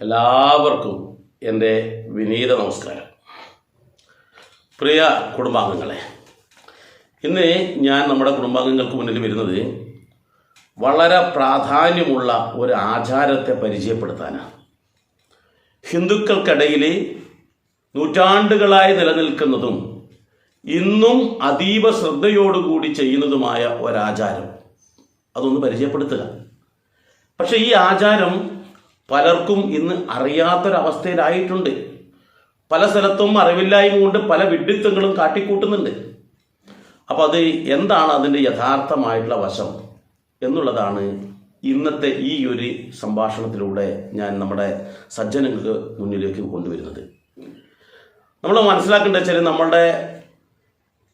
എല്ലാവർക്കും എൻ്റെ വിനീത നമസ്കാരം. പ്രിയ കുടുംബാംഗങ്ങളെ, ഇന്ന് ഞാൻ നമ്മുടെ കുടുംബാംഗങ്ങൾക്ക് മുന്നിൽ വരുന്നത് വളരെ പ്രാധാന്യമുള്ള ഒരു ആചാരത്തെ പരിചയപ്പെടുത്താനാണ്. ഹിന്ദുക്കൾക്കിടയിൽ നൂറ്റാണ്ടുകളായി നിലനിൽക്കുന്നതും ഇന്നും അതീവ ശ്രദ്ധയോടുകൂടി ചെയ്യുന്നതുമായ ഒരാചാരം, അതൊന്ന് പരിചയപ്പെടുത്തുക. പക്ഷേ ഈ ആചാരം പലർക്കും ഇന്ന് അറിയാത്തൊരവസ്ഥയിലായിട്ടുണ്ട്. പല സ്ഥലത്തും അറിവില്ലായ്മ കൊണ്ട് പല വിഡ്ഢിത്തങ്ങളും കാട്ടിക്കൂട്ടുന്നുണ്ട്. അപ്പോൾ അത് എന്താണ് അതിൻ്റെ യഥാർത്ഥമായിട്ടുള്ള വശം എന്നുള്ളതാണ് ഇന്നത്തെ ഈ ഒരു സംഭാഷണത്തിലൂടെ ഞാൻ നമ്മുടെ സജ്ജനങ്ങൾക്ക് മുന്നിലേക്ക് കൊണ്ടുവരുന്നത്. നമ്മൾ മനസ്സിലാക്കേണ്ടത് വെച്ചാൽ നമ്മളുടെ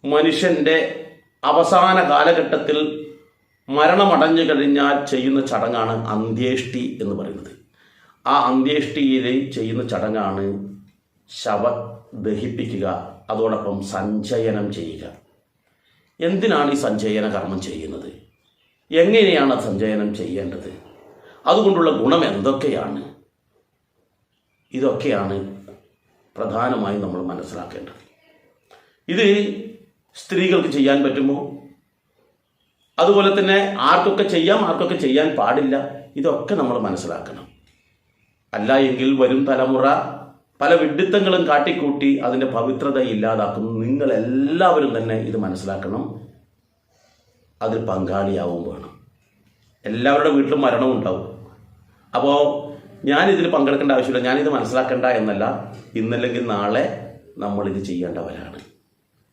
മനുഷ്യൻ്റെ അവസാന കാലഘട്ടത്തിൽ മരണമടഞ്ഞു കഴിഞ്ഞാൽ ചെയ്യുന്ന ചടങ്ങാണ് അന്ത്യേഷ്ടി എന്ന് പറയുന്നത്. ആ അന്ത്യേഷ്ടിയിൽ ചെയ്യുന്ന ചടങ്ങാണ് ശവ ദഹിപ്പിക്കുക, അതോടൊപ്പം സഞ്ചയനം ചെയ്യുക. എന്തിനാണ് ഈ സഞ്ചയന കർമ്മം ചെയ്യുന്നത്? എങ്ങനെയാണ് സഞ്ചയനം ചെയ്യേണ്ടത്? അതുകൊണ്ടുള്ള ഗുണം എന്തൊക്കെയാണ്? ഇതൊക്കെയാണ് പ്രധാനമായും നമ്മൾ മനസ്സിലാക്കേണ്ടത്. ഇത് സ്ത്രീകൾക്ക് ചെയ്യാൻ പറ്റുമോ? അതുപോലെ തന്നെ ആർക്കൊക്കെ ചെയ്യാം, ആർക്കൊക്കെ ചെയ്യാൻ പാടില്ല, ഇതൊക്കെ നമ്മൾ മനസ്സിലാക്കണം. അല്ല എങ്കിൽ വരും തലമുറ പല വിഡ്ഢിത്തങ്ങളും കാട്ടിക്കൂട്ടി അതിൻ്റെ പവിത്രത ഇല്ലാതാക്കുന്നു. നിങ്ങളെല്ലാവരും തന്നെ ഇത് മനസ്സിലാക്കണം. അതിൽ പങ്കാളിയാവും വേണം. എല്ലാവരുടെ വീട്ടിലും മരണം ഉണ്ടാവും. അപ്പോൾ ഞാനിതിൽ പങ്കെടുക്കേണ്ട ആവശ്യമില്ല, ഞാനിത് മനസ്സിലാക്കേണ്ട എന്നല്ല, ഇന്നല്ലെങ്കിൽ നാളെ നമ്മളിത് ചെയ്യേണ്ടവരാണ്.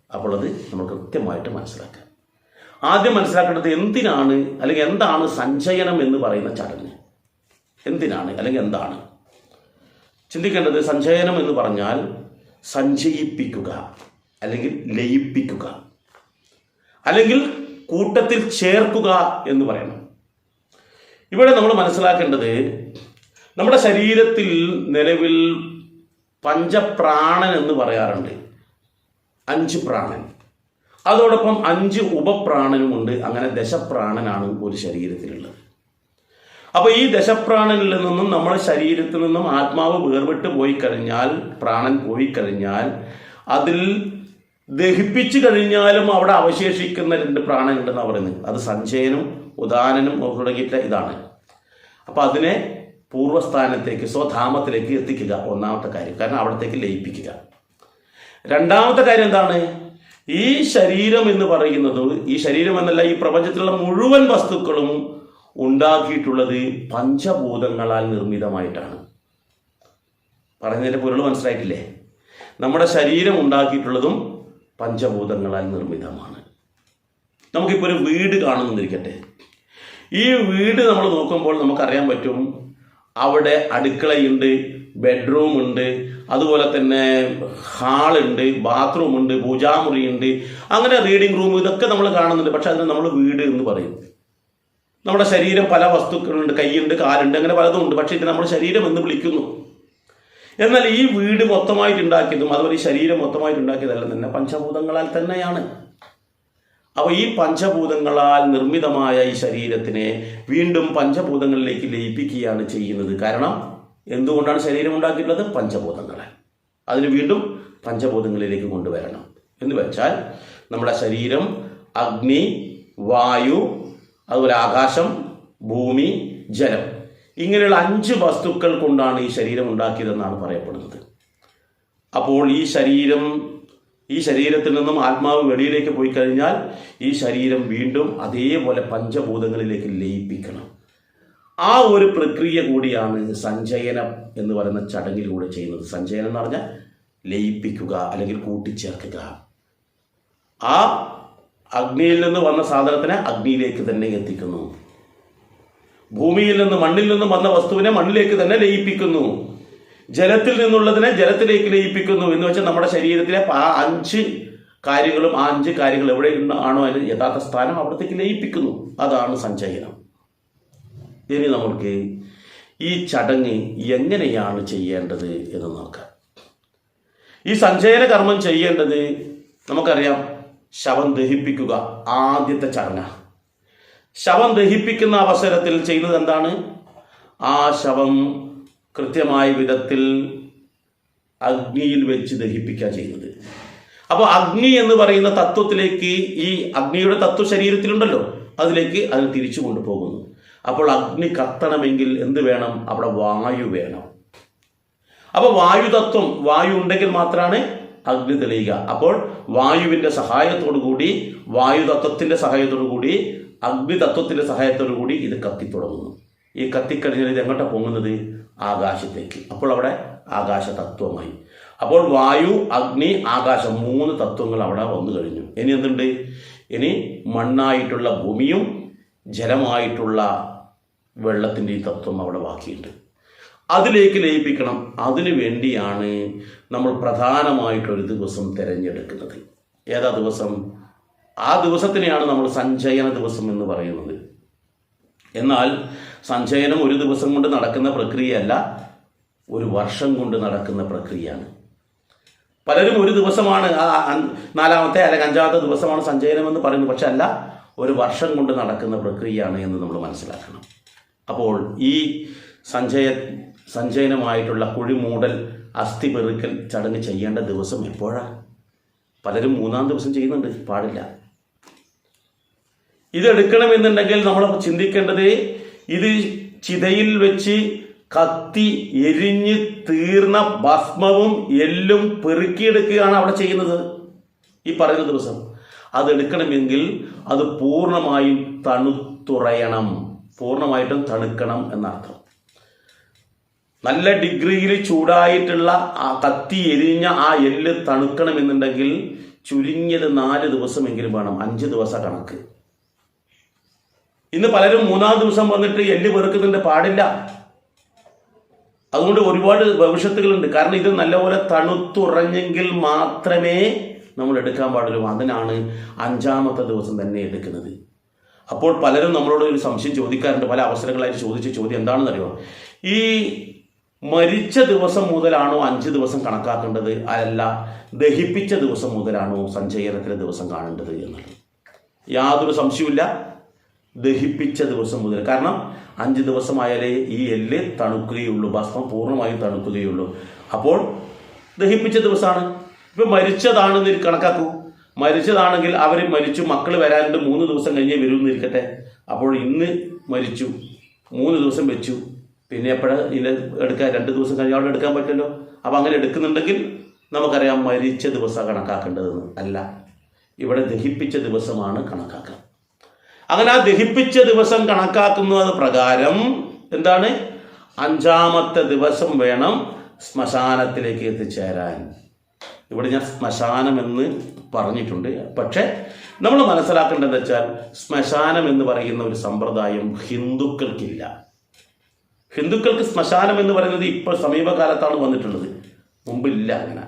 അപ്പോൾ അത് നമ്മൾ കൃത്യമായിട്ട് മനസ്സിലാക്കുക. ആദ്യം മനസ്സിലാക്കേണ്ടത് എന്തിനാണ് അല്ലെങ്കിൽ എന്താണ് സഞ്ചയനം എന്ന് പറയുന്ന ചടങ്ങ്? എന്തിനാണ് അല്ലെങ്കിൽ എന്താണ് ചിന്തിക്കേണ്ടത്? സഞ്ചയനം എന്ന് പറഞ്ഞാൽ സഞ്ചയിപ്പിക്കുക, അല്ലെങ്കിൽ ലയിപ്പിക്കുക, അല്ലെങ്കിൽ കൂട്ടത്തിൽ ചേർക്കുക എന്ന് പറയണം. ഇവിടെ നമ്മൾ മനസ്സിലാക്കേണ്ടത്, നമ്മുടെ ശരീരത്തിൽ നിലവിൽ പഞ്ചപ്രാണൻ എന്ന് പറയാറുണ്ട്. 5 പ്രാണൻ, അതോടൊപ്പം 5 ഉപപ്രാണനുമുണ്ട്. അങ്ങനെ ദശപ്രാണനാണ് ഒരു ശരീരത്തിലുള്ളത്. അപ്പോൾ ഈ ദശപ്രാണനിൽ നിന്നും നമ്മുടെ ശരീരത്തിൽ നിന്നും ആത്മാവ് വേർപെട്ട് പോയി കഴിഞ്ഞാൽ, പ്രാണൻ പോയി കഴിഞ്ഞാൽ, അതിൽ ദഹിപ്പിച്ചു കഴിഞ്ഞാലും അവിടെ അവശേഷിക്കുന്ന 2 പ്രാണൻ ഉണ്ടെന്നാണ് പറയുന്നത്. അത് സഞ്ചയനും ഉദാനനും തുടങ്ങിയിട്ട് ഇതാണ്. അപ്പോൾ അതിനെ പൂർവ്വസ്ഥാനത്തേക്ക്, സ്വധാമത്തിലേക്ക് എത്തിക്കുക, ഒന്നാമത്തെ കാര്യം. കാരണം അവിടത്തേക്ക് ലയിപ്പിക്കുക. രണ്ടാമത്തെ കാര്യം എന്താണ്? ഈ ശരീരം എന്ന് പറയുന്നത്, ഈ ശരീരം എന്നല്ല, ഈ പ്രപഞ്ചത്തിലുള്ള മുഴുവൻ വസ്തുക്കളും ഉണ്ടാക്കിയിട്ടുള്ളത് പഞ്ചഭൂതങ്ങളാൽ നിർമ്മിതമായിട്ടാണ്. പറയുന്നതിൻ്റെ പൊരുൾ മനസ്സിലായിട്ടില്ലേ? നമ്മുടെ ശരീരം ഉണ്ടാക്കിയിട്ടുള്ളതും പഞ്ചഭൂതങ്ങളാൽ നിർമ്മിതമാണ്. നമുക്കിപ്പോൾ ഒരു വീട് കാണുന്നിരിക്കട്ടെ. ഈ വീട് നമ്മൾ നോക്കുമ്പോൾ നമുക്കറിയാൻ പറ്റും, അവിടെ അടുക്കളയുണ്ട്, ബെഡ്റൂം ഉണ്ട്, അതുപോലെ തന്നെ ഹാളുണ്ട്, ബാത്റൂം ഉണ്ട്, പൂജാമുറിയുണ്ട്, അങ്ങനെ റീഡിംഗ് റൂം, ഇതൊക്കെ നമ്മൾ കാണുന്നുണ്ട്. പക്ഷെ അതിന് നമ്മൾ വീട് എന്ന് പറയും. നമ്മുടെ ശരീരം പല വസ്തുക്കളുണ്ട്, കൈയുണ്ട്, കാലുണ്ട്, അങ്ങനെ പലതും ഉണ്ട്. പക്ഷേ ഇത് നമ്മൾ ശരീരം എന്ന് വിളിക്കുന്നു. എന്നാൽ ഈ വീട് മൊത്തമായിട്ട് ഉണ്ടാക്കിയതും അതുപോലെ ഈ ശരീരം മൊത്തമായിട്ട് ഉണ്ടാക്കിയതെല്ലാം തന്നെ പഞ്ചഭൂതങ്ങളാൽ തന്നെയാണ്. അപ്പോൾ ഈ പഞ്ചഭൂതങ്ങളാൽ നിർമ്മിതമായ ഈ ശരീരത്തിനെ വീണ്ടും പഞ്ചഭൂതങ്ങളിലേക്ക് ലയിപ്പിക്കുകയാണ് ചെയ്യുന്നത്. കാരണം എന്തുകൊണ്ടാണ് ശരീരം ഉണ്ടാക്കിയിട്ടുള്ളത്? പഞ്ചഭൂതങ്ങളാൽ. അതിന് വീണ്ടും പഞ്ചഭൂതങ്ങളിലേക്ക് കൊണ്ടുവരണം എന്ന് വെച്ചാൽ, നമ്മുടെ ശരീരം അഗ്നി, വായു, അതുപോലെ ആകാശം, ഭൂമി, ജലം, ഇങ്ങനെയുള്ള 5 വസ്തുക്കൾ കൊണ്ടാണ് ഈ ശരീരം ഉണ്ടാക്കിയതെന്നാണ് പറയപ്പെടുന്നത്. അപ്പോൾ ഈ ശരീരത്തിൽ നിന്നും ആത്മാവ് വെളിയിലേക്ക് പോയി കഴിഞ്ഞാൽ ഈ ശരീരം വീണ്ടും അതേപോലെ പഞ്ചഭൂതങ്ങളിലേക്ക് ലയിപ്പിക്കണം. ആ ഒരു പ്രക്രിയ കൂടിയാണ് സഞ്ചയനം എന്ന് പറയുന്ന ചടങ്ങിലൂടെ ചെയ്യുന്നത്. സഞ്ചയനം എന്ന് പറഞ്ഞാൽ ലയിപ്പിക്കുക, അല്ലെങ്കിൽ കൂട്ടിച്ചേർക്കുക. ആ അഗ്നിയിൽ നിന്ന് വന്ന സാധനത്തിനെ അഗ്നിയിലേക്ക് തന്നെ എത്തിക്കുന്നു. ഭൂമിയിൽ നിന്ന്, മണ്ണിൽ നിന്നും വന്ന വസ്തുവിനെ മണ്ണിലേക്ക് തന്നെ ലയിപ്പിക്കുന്നു. ജലത്തിൽ നിന്നുള്ളതിനെ ജലത്തിലേക്ക് ലയിപ്പിക്കുന്നു. എന്ന് വെച്ചാൽ നമ്മുടെ ശരീരത്തിലെ ആ 5 കാര്യങ്ങളും, ആ 5 കാര്യങ്ങൾ എവിടെ ആണോ അതിന് യഥാർത്ഥ സ്ഥാനം, അവിടത്തേക്ക് ലയിപ്പിക്കുന്നു. അതാണ് സഞ്ചയനം. ഇനി നമുക്ക് ഈ ചടങ്ങ് എങ്ങനെയാണ് ചെയ്യേണ്ടത് എന്ന് നോക്കാം. ഈ സഞ്ചയന കർമ്മം ചെയ്യേണ്ടത് നമുക്കറിയാം, ശവം ദഹിപ്പിക്കുക ആദ്യത്തെ ചടങ്ങാണ്. ശവം ദഹിപ്പിക്കുന്ന അവസരത്തിൽ ചെയ്യുന്നത് എന്താണ്? ആ ശവം കൃത്യമായ വിധത്തിൽ അഗ്നിയിൽ വെച്ച് ദഹിപ്പിക്കുക ചെയ്യുന്നത്. അപ്പോൾ അഗ്നി എന്ന് പറയുന്ന തത്വത്തിലേക്ക്, ഈ അഗ്നിയുടെ തത്വ ശരീരത്തിലുണ്ടല്ലോ, അതിലേക്ക് അത് തിരിച്ചു കൊണ്ടുപോകുന്നു. അപ്പോൾ അഗ്നി കത്തണമെങ്കിൽ എന്ത് വേണം? അവിടെ വായു വേണം. അപ്പോൾ വായുതത്വം, വായു ഉണ്ടെങ്കിൽ മാത്രമാണ് അഗ്നി തെളിയുക. അപ്പോൾ വായുവിൻ്റെ സഹായത്തോടു കൂടി, വായുതത്വത്തിൻ്റെ സഹായത്തോടു കൂടി, അഗ്നിതത്വത്തിൻ്റെ സഹായത്തോടു കൂടി ഇത് കത്തിത്തുടങ്ങുന്നു. ഈ കത്തിക്കഴിഞ്ഞാൽ ഇത് എങ്ങോട്ടാണ് പൊങ്ങുന്നത്? ആകാശത്തേക്ക്. അപ്പോൾ അവിടെ ആകാശ തത്വമായി. അപ്പോൾ വായു, അഗ്നി, ആകാശം 3 തത്വങ്ങൾ അവിടെ വന്നു കഴിഞ്ഞു. ഇനി എന്തുണ്ട്? ഇനി മണ്ണായിട്ടുള്ള ഭൂമിയും ജലമായിട്ടുള്ള വെള്ളത്തിൻ്റെ ഈ തത്വം അവിടെ ബാക്കിയുണ്ട്. അതിലേക്ക് ലയിപ്പിക്കണം. അതിനു വേണ്ടിയാണ് നമ്മൾ പ്രധാനമായിട്ടൊരു ദിവസം തിരഞ്ഞെടുക്കുന്നത്. ഏതാ ദിവസം? ആ ദിവസത്തിനെയാണ് നമ്മൾ സഞ്ചയന ദിവസം എന്ന് പറയുന്നത്. എന്നാൽ സഞ്ചയനം ഒരു ദിവസം കൊണ്ട് നടക്കുന്ന പ്രക്രിയയല്ല, ഒരു വർഷം കൊണ്ട് നടക്കുന്ന പ്രക്രിയയാണ്. പലരും ഒരു ദിവസമാണ്, 4ാമത്തെ അല്ലെങ്കിൽ 5ാമത്തെ ദിവസമാണ് സഞ്ചയനം എന്ന് പറയുന്നത്. പക്ഷെ അല്ല, ഒരു വർഷം കൊണ്ട് നടക്കുന്ന പ്രക്രിയയാണ് എന്ന് നമ്മൾ മനസ്സിലാക്കണം. അപ്പോൾ ഈ സഞ്ചയനമായിട്ടുള്ള കുഴിമൂടൽ, അസ്ഥി പെറുക്കൽ ചടങ്ങ് ചെയ്യേണ്ട ദിവസം എപ്പോഴാണ്? പലരും 3ാം ദിവസം ചെയ്യുന്നുണ്ട്. പാടില്ല. ഇതെടുക്കണമെന്നുണ്ടെങ്കിൽ നമ്മൾ ചിന്തിക്കേണ്ടത്, ഇത് ചിതയിൽ വെച്ച് കത്തി എരിഞ്ഞ് തീർന്ന ഭസ്മവും എല്ലും പെറുക്കിയെടുക്കുകയാണ് അവിടെ ചെയ്യുന്നത് ഈ പറയുന്ന ദിവസം. അതെടുക്കണമെങ്കിൽ അത് പൂർണ്ണമായും തണുത്തുറയണം, പൂർണ്ണമായിട്ടും തണുക്കണം എന്നർത്ഥം. നല്ല ഡിഗ്രിയിൽ ചൂടായിട്ടുള്ള ആ കത്തി എരിഞ്ഞ ആ എല്ല് തണുക്കണമെന്നുണ്ടെങ്കിൽ ചുരുങ്ങിയത് 4 ദിവസമെങ്കിലും വേണം. 5 ദിവസം കണക്ക്. ഇന്ന് പലരും 3ാം ദിവസം വന്നിട്ട് എല്ല് പെറുക്കുന്നുണ്ട്. പാടില്ല. അതുകൊണ്ട് ഒരുപാട് ഭവിഷ്യത്തുകളുണ്ട്. കാരണം ഇത് നല്ലപോലെ തണുത്തുറഞ്ഞെങ്കിൽ മാത്രമേ നമ്മൾ എടുക്കാൻ പാടുള്ളൂ. അതിനാണ് 5ാമത്തെ ദിവസം തന്നെ എടുക്കുന്നത്. അപ്പോൾ പലരും നമ്മളോട് ഒരു സംശയം ചോദിക്കാറുണ്ട്, പല അവസരങ്ങളായിട്ട് ചോദിച്ച ചോദ്യം എന്താണെന്നറിയോ? ഈ മരിച്ച ദിവസം മുതലാണോ 5 ദിവസം കണക്കാക്കേണ്ടത്, അല്ല ദഹിപ്പിച്ച ദിവസം മുതലാണോ സഞ്ചയനത്തിലെ ദിവസം കാണേണ്ടത് എന്നുള്ളത്? യാതൊരു സംശയവുമില്ല, ദഹിപ്പിച്ച ദിവസം മുതൽ. കാരണം 5 ദിവസമായാലേ ഈ എല്ല് തണുക്കുകയുള്ളൂ, ഭസ്മം പൂർണ്ണമായും തണുക്കുകയുള്ളൂ. അപ്പോൾ ദഹിപ്പിച്ച ദിവസമാണ്. ഇപ്പം മരിച്ചതാണെന്ന് കണക്കാക്കൂ. മരിച്ചതാണെങ്കിൽ അവർ മരിച്ചു, മക്കൾ വരാനുണ്ട്, 3 ദിവസം കഴിഞ്ഞേ വരുമെന്നിരിക്കട്ടെ. അപ്പോൾ ഇന്ന് മരിച്ചു, 3 ദിവസം വെച്ചു, പിന്നെ എപ്പോഴാണ് ഇതിൽ എടുക്കാൻ? 2 ദിവസം കഴിഞ്ഞ് അവിടെ എടുക്കാൻ പറ്റുമല്ലോ. അപ്പം അങ്ങനെ എടുക്കുന്നുണ്ടെങ്കിൽ നമുക്കറിയാം മരിച്ച ദിവസം കണക്കാക്കേണ്ടതെന്ന്. അല്ല, ഇവിടെ ദഹിപ്പിച്ച ദിവസമാണ് കണക്കാക്കുക. അങ്ങനെ ആ ദഹിപ്പിച്ച ദിവസം കണക്കാക്കുന്നത് പ്രകാരം എന്താണ്? 5ാമത്തെ ദിവസം വേണം ശ്മശാനത്തിലേക്ക് എത്തിച്ചേരാൻ. ഇവിടെ ഞാൻ ശ്മശാനം എന്ന് പറഞ്ഞിട്ടുണ്ട്. പക്ഷെ നമ്മൾ മനസ്സിലാക്കേണ്ടതെന്ന് വെച്ചാൽ, ശ്മശാനം എന്ന് പറയുന്ന ഒരു സമ്പ്രദായം ഹിന്ദുക്കൾക്കില്ല. ഹിന്ദുക്കൾക്ക് ശ്മശാനം എന്ന് പറയുന്നത് ഇപ്പോൾ സമീപകാലത്താണ് വന്നിട്ടുള്ളത്, മുമ്പില്ല. അങ്ങനെ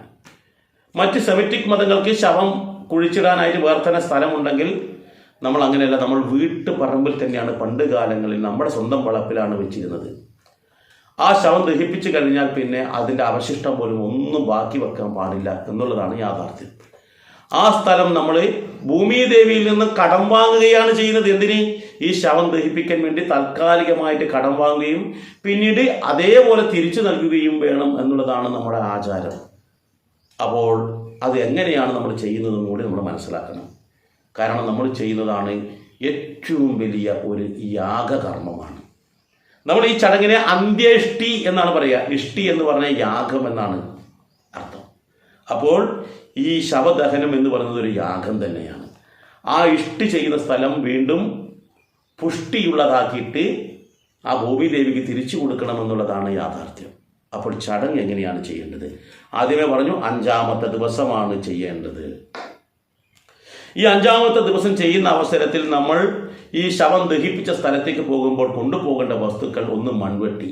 മറ്റ് സെമിറ്റിക് മതങ്ങൾക്ക് ശവം കുഴിച്ചിടാനായിട്ട് വേറെ തന്നെ സ്ഥലമുണ്ടെങ്കിൽ നമ്മൾ അങ്ങനെയല്ല. നമ്മൾ വീട്ടുപറമ്പിൽ തന്നെയാണ് പണ്ട് കാലങ്ങളിൽ നമ്മുടെ സ്വന്തം വളപ്പിലാണ് വെച്ചിരുന്നത്. ആ ശവം ദഹിപ്പിച്ചു കഴിഞ്ഞാൽ പിന്നെ അതിൻ്റെ അവശിഷ്ടം പോലും ഒന്നും ബാക്കി വെക്കാൻ പാടില്ല എന്നുള്ളതാണ് യാഥാർത്ഥ്യം. ആ സ്ഥലം നമ്മൾ ഭൂമിദേവിയിൽ നിന്ന് കടം വാങ്ങുകയാണ് ചെയ്യുന്നത്. എന്തിന്? ഈ ശവം ദഹിപ്പിക്കാൻ വേണ്ടി താൽക്കാലികമായിട്ട് കടം വാങ്ങുകയും പിന്നീട് അതേപോലെ തിരിച്ചു നൽകുകയും വേണം എന്നുള്ളതാണ് നമ്മുടെ ആചാരം. അപ്പോൾ അത് എങ്ങനെയാണ് നമ്മൾ ചെയ്യുന്നതെന്ന് കൂടി നമ്മൾ മനസ്സിലാക്കണം. കാരണം നമ്മൾ ചെയ്യുന്നതാണ് ഏറ്റവും വലിയ ഒരു യാഗകർമ്മമാണ്. നമ്മൾ ഈ ചടങ്ങിനെ അന്ത്യേഷ്ടി എന്നാണ് പറയുക. ഇഷ്ടി എന്ന് പറഞ്ഞാൽ യാഗം എന്നാണ് അർത്ഥം. അപ്പോൾ ഈ ശവദഹനം എന്ന് പറയുന്നത് ഒരു യാഗം തന്നെയാണ്. ആ ഇഷ്ടി ചെയ്യുന്ന സ്ഥലം വീണ്ടും പുഷ്ടിയുള്ളതാക്കിയിട്ട് ആ ഭൂമിദേവിക്ക് തിരിച്ചു കൊടുക്കണമെന്നുള്ളതാണ് യാഥാർത്ഥ്യം. അപ്പോൾ ചടങ്ങ് എങ്ങനെയാണ് ചെയ്യേണ്ടത്? ആദ്യമേ പറഞ്ഞു 5ാമത്തെ ദിവസമാണ് ചെയ്യേണ്ടത്. ഈ 5ാമത്തെ ദിവസം ചെയ്യുന്ന അവസരത്തിൽ നമ്മൾ ഈ ശവം ദഹിപ്പിച്ച സ്ഥലത്തേക്ക് പോകുമ്പോൾ കൊണ്ടുപോകേണ്ട വസ്തുക്കൾ: 1 മൺവെട്ടി,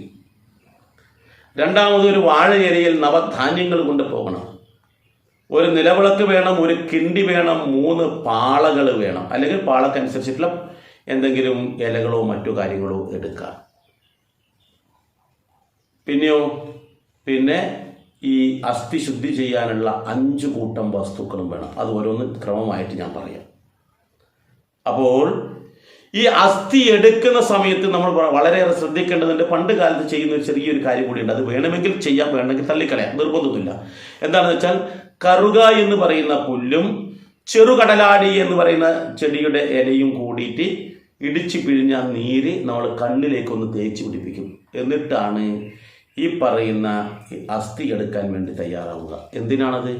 2 ഒരു വാഴയിലയിൽ നവധാന്യങ്ങൾ കൊണ്ടുപോകണം, 1 നിലവിളക്ക് വേണം, 1 കിണ്ടി വേണം, 3 പാളകൾ വേണം, അല്ലെങ്കിൽ പാളക്കനുസരിച്ചിട്ടുള്ള എന്തെങ്കിലും ഇലകളോ മറ്റു കാര്യങ്ങളോ എടുക്കാം. പിന്നെ ഈ അസ്ഥി ശുദ്ധി ചെയ്യാനുള്ള 5 കൂട്ടം വസ്തുക്കളും വേണം. അത് ഓരോന്ന് ക്രമമായിട്ട് ഞാൻ പറയാം. അപ്പോൾ ഈ അസ്ഥി എടുക്കുന്ന സമയത്ത് നമ്മൾ വളരെയേറെ ശ്രദ്ധിക്കേണ്ടതുണ്ട്. പണ്ട് കാലത്ത് ചെയ്യുന്ന ഒരു ചെറിയൊരു കാര്യം കൂടിയുണ്ട്. അത് വേണമെങ്കിൽ ചെയ്യാം, വേണമെങ്കിൽ തള്ളിക്കളയാം, നിർബന്ധമൊന്നുമില്ല. എന്താണെന്ന് വെച്ചാൽ കറുക എന്ന് പറയുന്ന പുല്ലും ചെറുകടലാടി എന്ന് പറയുന്ന ചെടിയുടെ ഇലയും കൂടിയിട്ട് ഇടിച്ചു പിഴിഞ്ഞ നീര് നമ്മൾ കണ്ണിലേക്കൊന്ന് തേച്ച് പിടിപ്പിക്കും. എന്നിട്ടാണ് ഈ പറയുന്ന അസ്ഥി എടുക്കാൻ വേണ്ടി തയ്യാറാവുക. എന്തിനാണത്?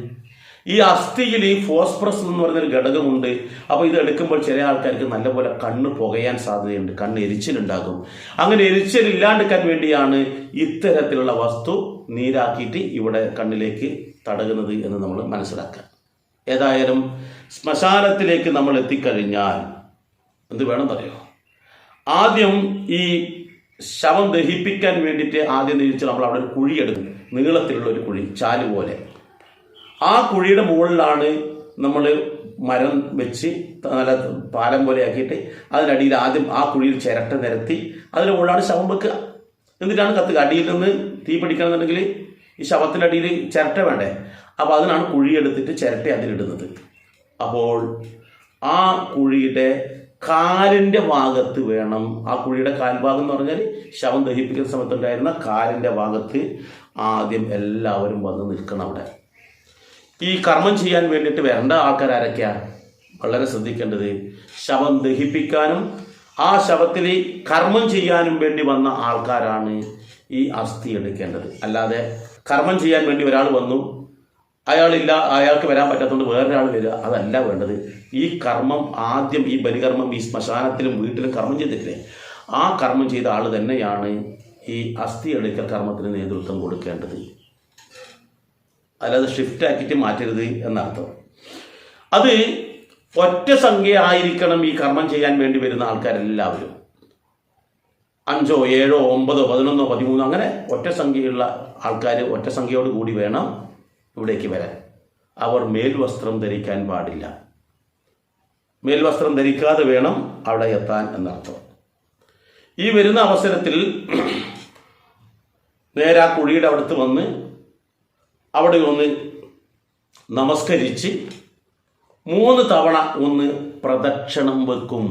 ഈ അസ്ഥിയിൽ ഈ ഫോസ്ഫറസ് എന്ന് പറയുന്നൊരു ഘടകമുണ്ട്. അപ്പോൾ ഇത് എടുക്കുമ്പോൾ ചില ആൾക്കാർക്ക് നല്ലപോലെ കണ്ണ് പുകയാൻ സാധ്യതയുണ്ട്, കണ്ണ് എരിച്ചിലുണ്ടാകും. അങ്ങനെ എരിച്ചിലില്ലാണ്ടിരിക്കാൻ വേണ്ടിയാണ് ഇത്തരത്തിലുള്ള വസ്തു നീരാക്കിയിട്ട് ഇവിടെ കണ്ണിലേക്ക് തടകുന്നത് എന്ന് നമ്മൾ മനസ്സിലാക്കുക. ഏതായാലും ശ്മശാനത്തിലേക്ക് നമ്മൾ എത്തിക്കഴിഞ്ഞാൽ എന്ത് വേണമെന്നറിയോ? ആദ്യം ഈ ശവം ദഹിപ്പിക്കാൻ വേണ്ടിയിട്ട് ആദ്യം തിരിച്ച് നമ്മൾ അവിടെ ഒരു കുഴി എടുക്കും, നീളത്തിലുള്ള ഒരു കുഴി, ചാല് പോലെ. ആ കുഴിയുടെ മുകളിലാണ് നമ്മൾ മരം വെച്ച് നല്ല പാലം പോലെ ആക്കിയിട്ട് അതിനടിയിൽ ആദ്യം ആ കുഴിയിൽ ചിരട്ട നിരത്തി അതിന് മുകളിലാണ് ശവം വെക്കുക. എന്നിട്ടാണ് കത്തുക. അടിയിൽ നിന്ന് തീ പിടിക്കണമെന്നുണ്ടെങ്കിൽ ഈ ശവത്തിൻ്റെ അടിയിൽ ചിരട്ട വേണ്ടേ? അപ്പോൾ അതിനാണ് കുഴിയെടുത്തിട്ട് ചിരട്ട അതിലിടുന്നത്. അപ്പോൾ ആ കുഴിയുടെ കാലിൻ്റെ ഭാഗത്ത് വേണം, ആ കുഴിയുടെ കാൽഭാഗം എന്ന് പറഞ്ഞാൽ ശവം ദഹിപ്പിക്കുന്ന സമയത്തുണ്ടായിരുന്ന കാലിൻ്റെ ഭാഗത്ത് ആദ്യം എല്ലാവരും വന്ന് നിൽക്കണം. അവിടെ ഈ കർമ്മം ചെയ്യാൻ വേണ്ടിയിട്ട് വരേണ്ട ആൾക്കാർ ആരൊക്കെയാണ്? വളരെ ശ്രദ്ധിക്കേണ്ടത്, ശവം ദഹിപ്പിക്കാനും ആ ശവത്തിൽ കർമ്മം ചെയ്യാനും വേണ്ടി വന്ന ആൾക്കാരാണ് ഈ അസ്ഥി എടുക്കേണ്ടത്. അല്ലാതെ കർമ്മം ചെയ്യാൻ വേണ്ടി ഒരാൾ വന്നു, അയാളില്ല, അയാൾക്ക് വരാൻ പറ്റാത്തതുകൊണ്ട് വേറൊരാൾ വരിക, അതല്ല വേണ്ടത്. ഈ കർമ്മം ആദ്യം, ഈ ബലികർമ്മം ഈ ശ്മശാനത്തിലും വീട്ടിലും കർമ്മം ചെയ്തിട്ടില്ലേ, ആ കർമ്മം ചെയ്ത ആൾ തന്നെയാണ് ഈ അസ്ഥി എടുക്കൽ കർമ്മത്തിന് നേതൃത്വം കൊടുക്കേണ്ടത്. അല്ലാതെ ഷിഫ്റ്റ് ആക്കിയിട്ട് മാറ്റരുത് എന്നർത്ഥം. അത് ഒറ്റ സംഖ്യ ആയിരിക്കണം ഈ കർമ്മം ചെയ്യാൻ വേണ്ടി വരുന്ന ആൾക്കാരെല്ലാവരും. 5, 7, 9, 11, 13 അങ്ങനെ ഒറ്റ സംഖ്യയുള്ള ആൾക്കാർ ഒറ്റ സംഖ്യയോട് കൂടി വേണം ഇവിടേക്ക് വരാൻ. അവർ മേൽവസ്ത്രം ധരിക്കാൻ പാടില്ല. മേൽവസ്ത്രം ധരിക്കാതെ വേണം അവിടെ എത്താൻ എന്നർത്ഥം. ഈ വരുന്ന അവസരത്തിൽ നേരെ ആ കുഴിയുടെ അടുത്ത് വന്ന് അവിടെ ഒന്ന് നമസ്കരിച്ച് 3 തവണ ഒന്ന് പ്രദക്ഷിണം വെക്കും.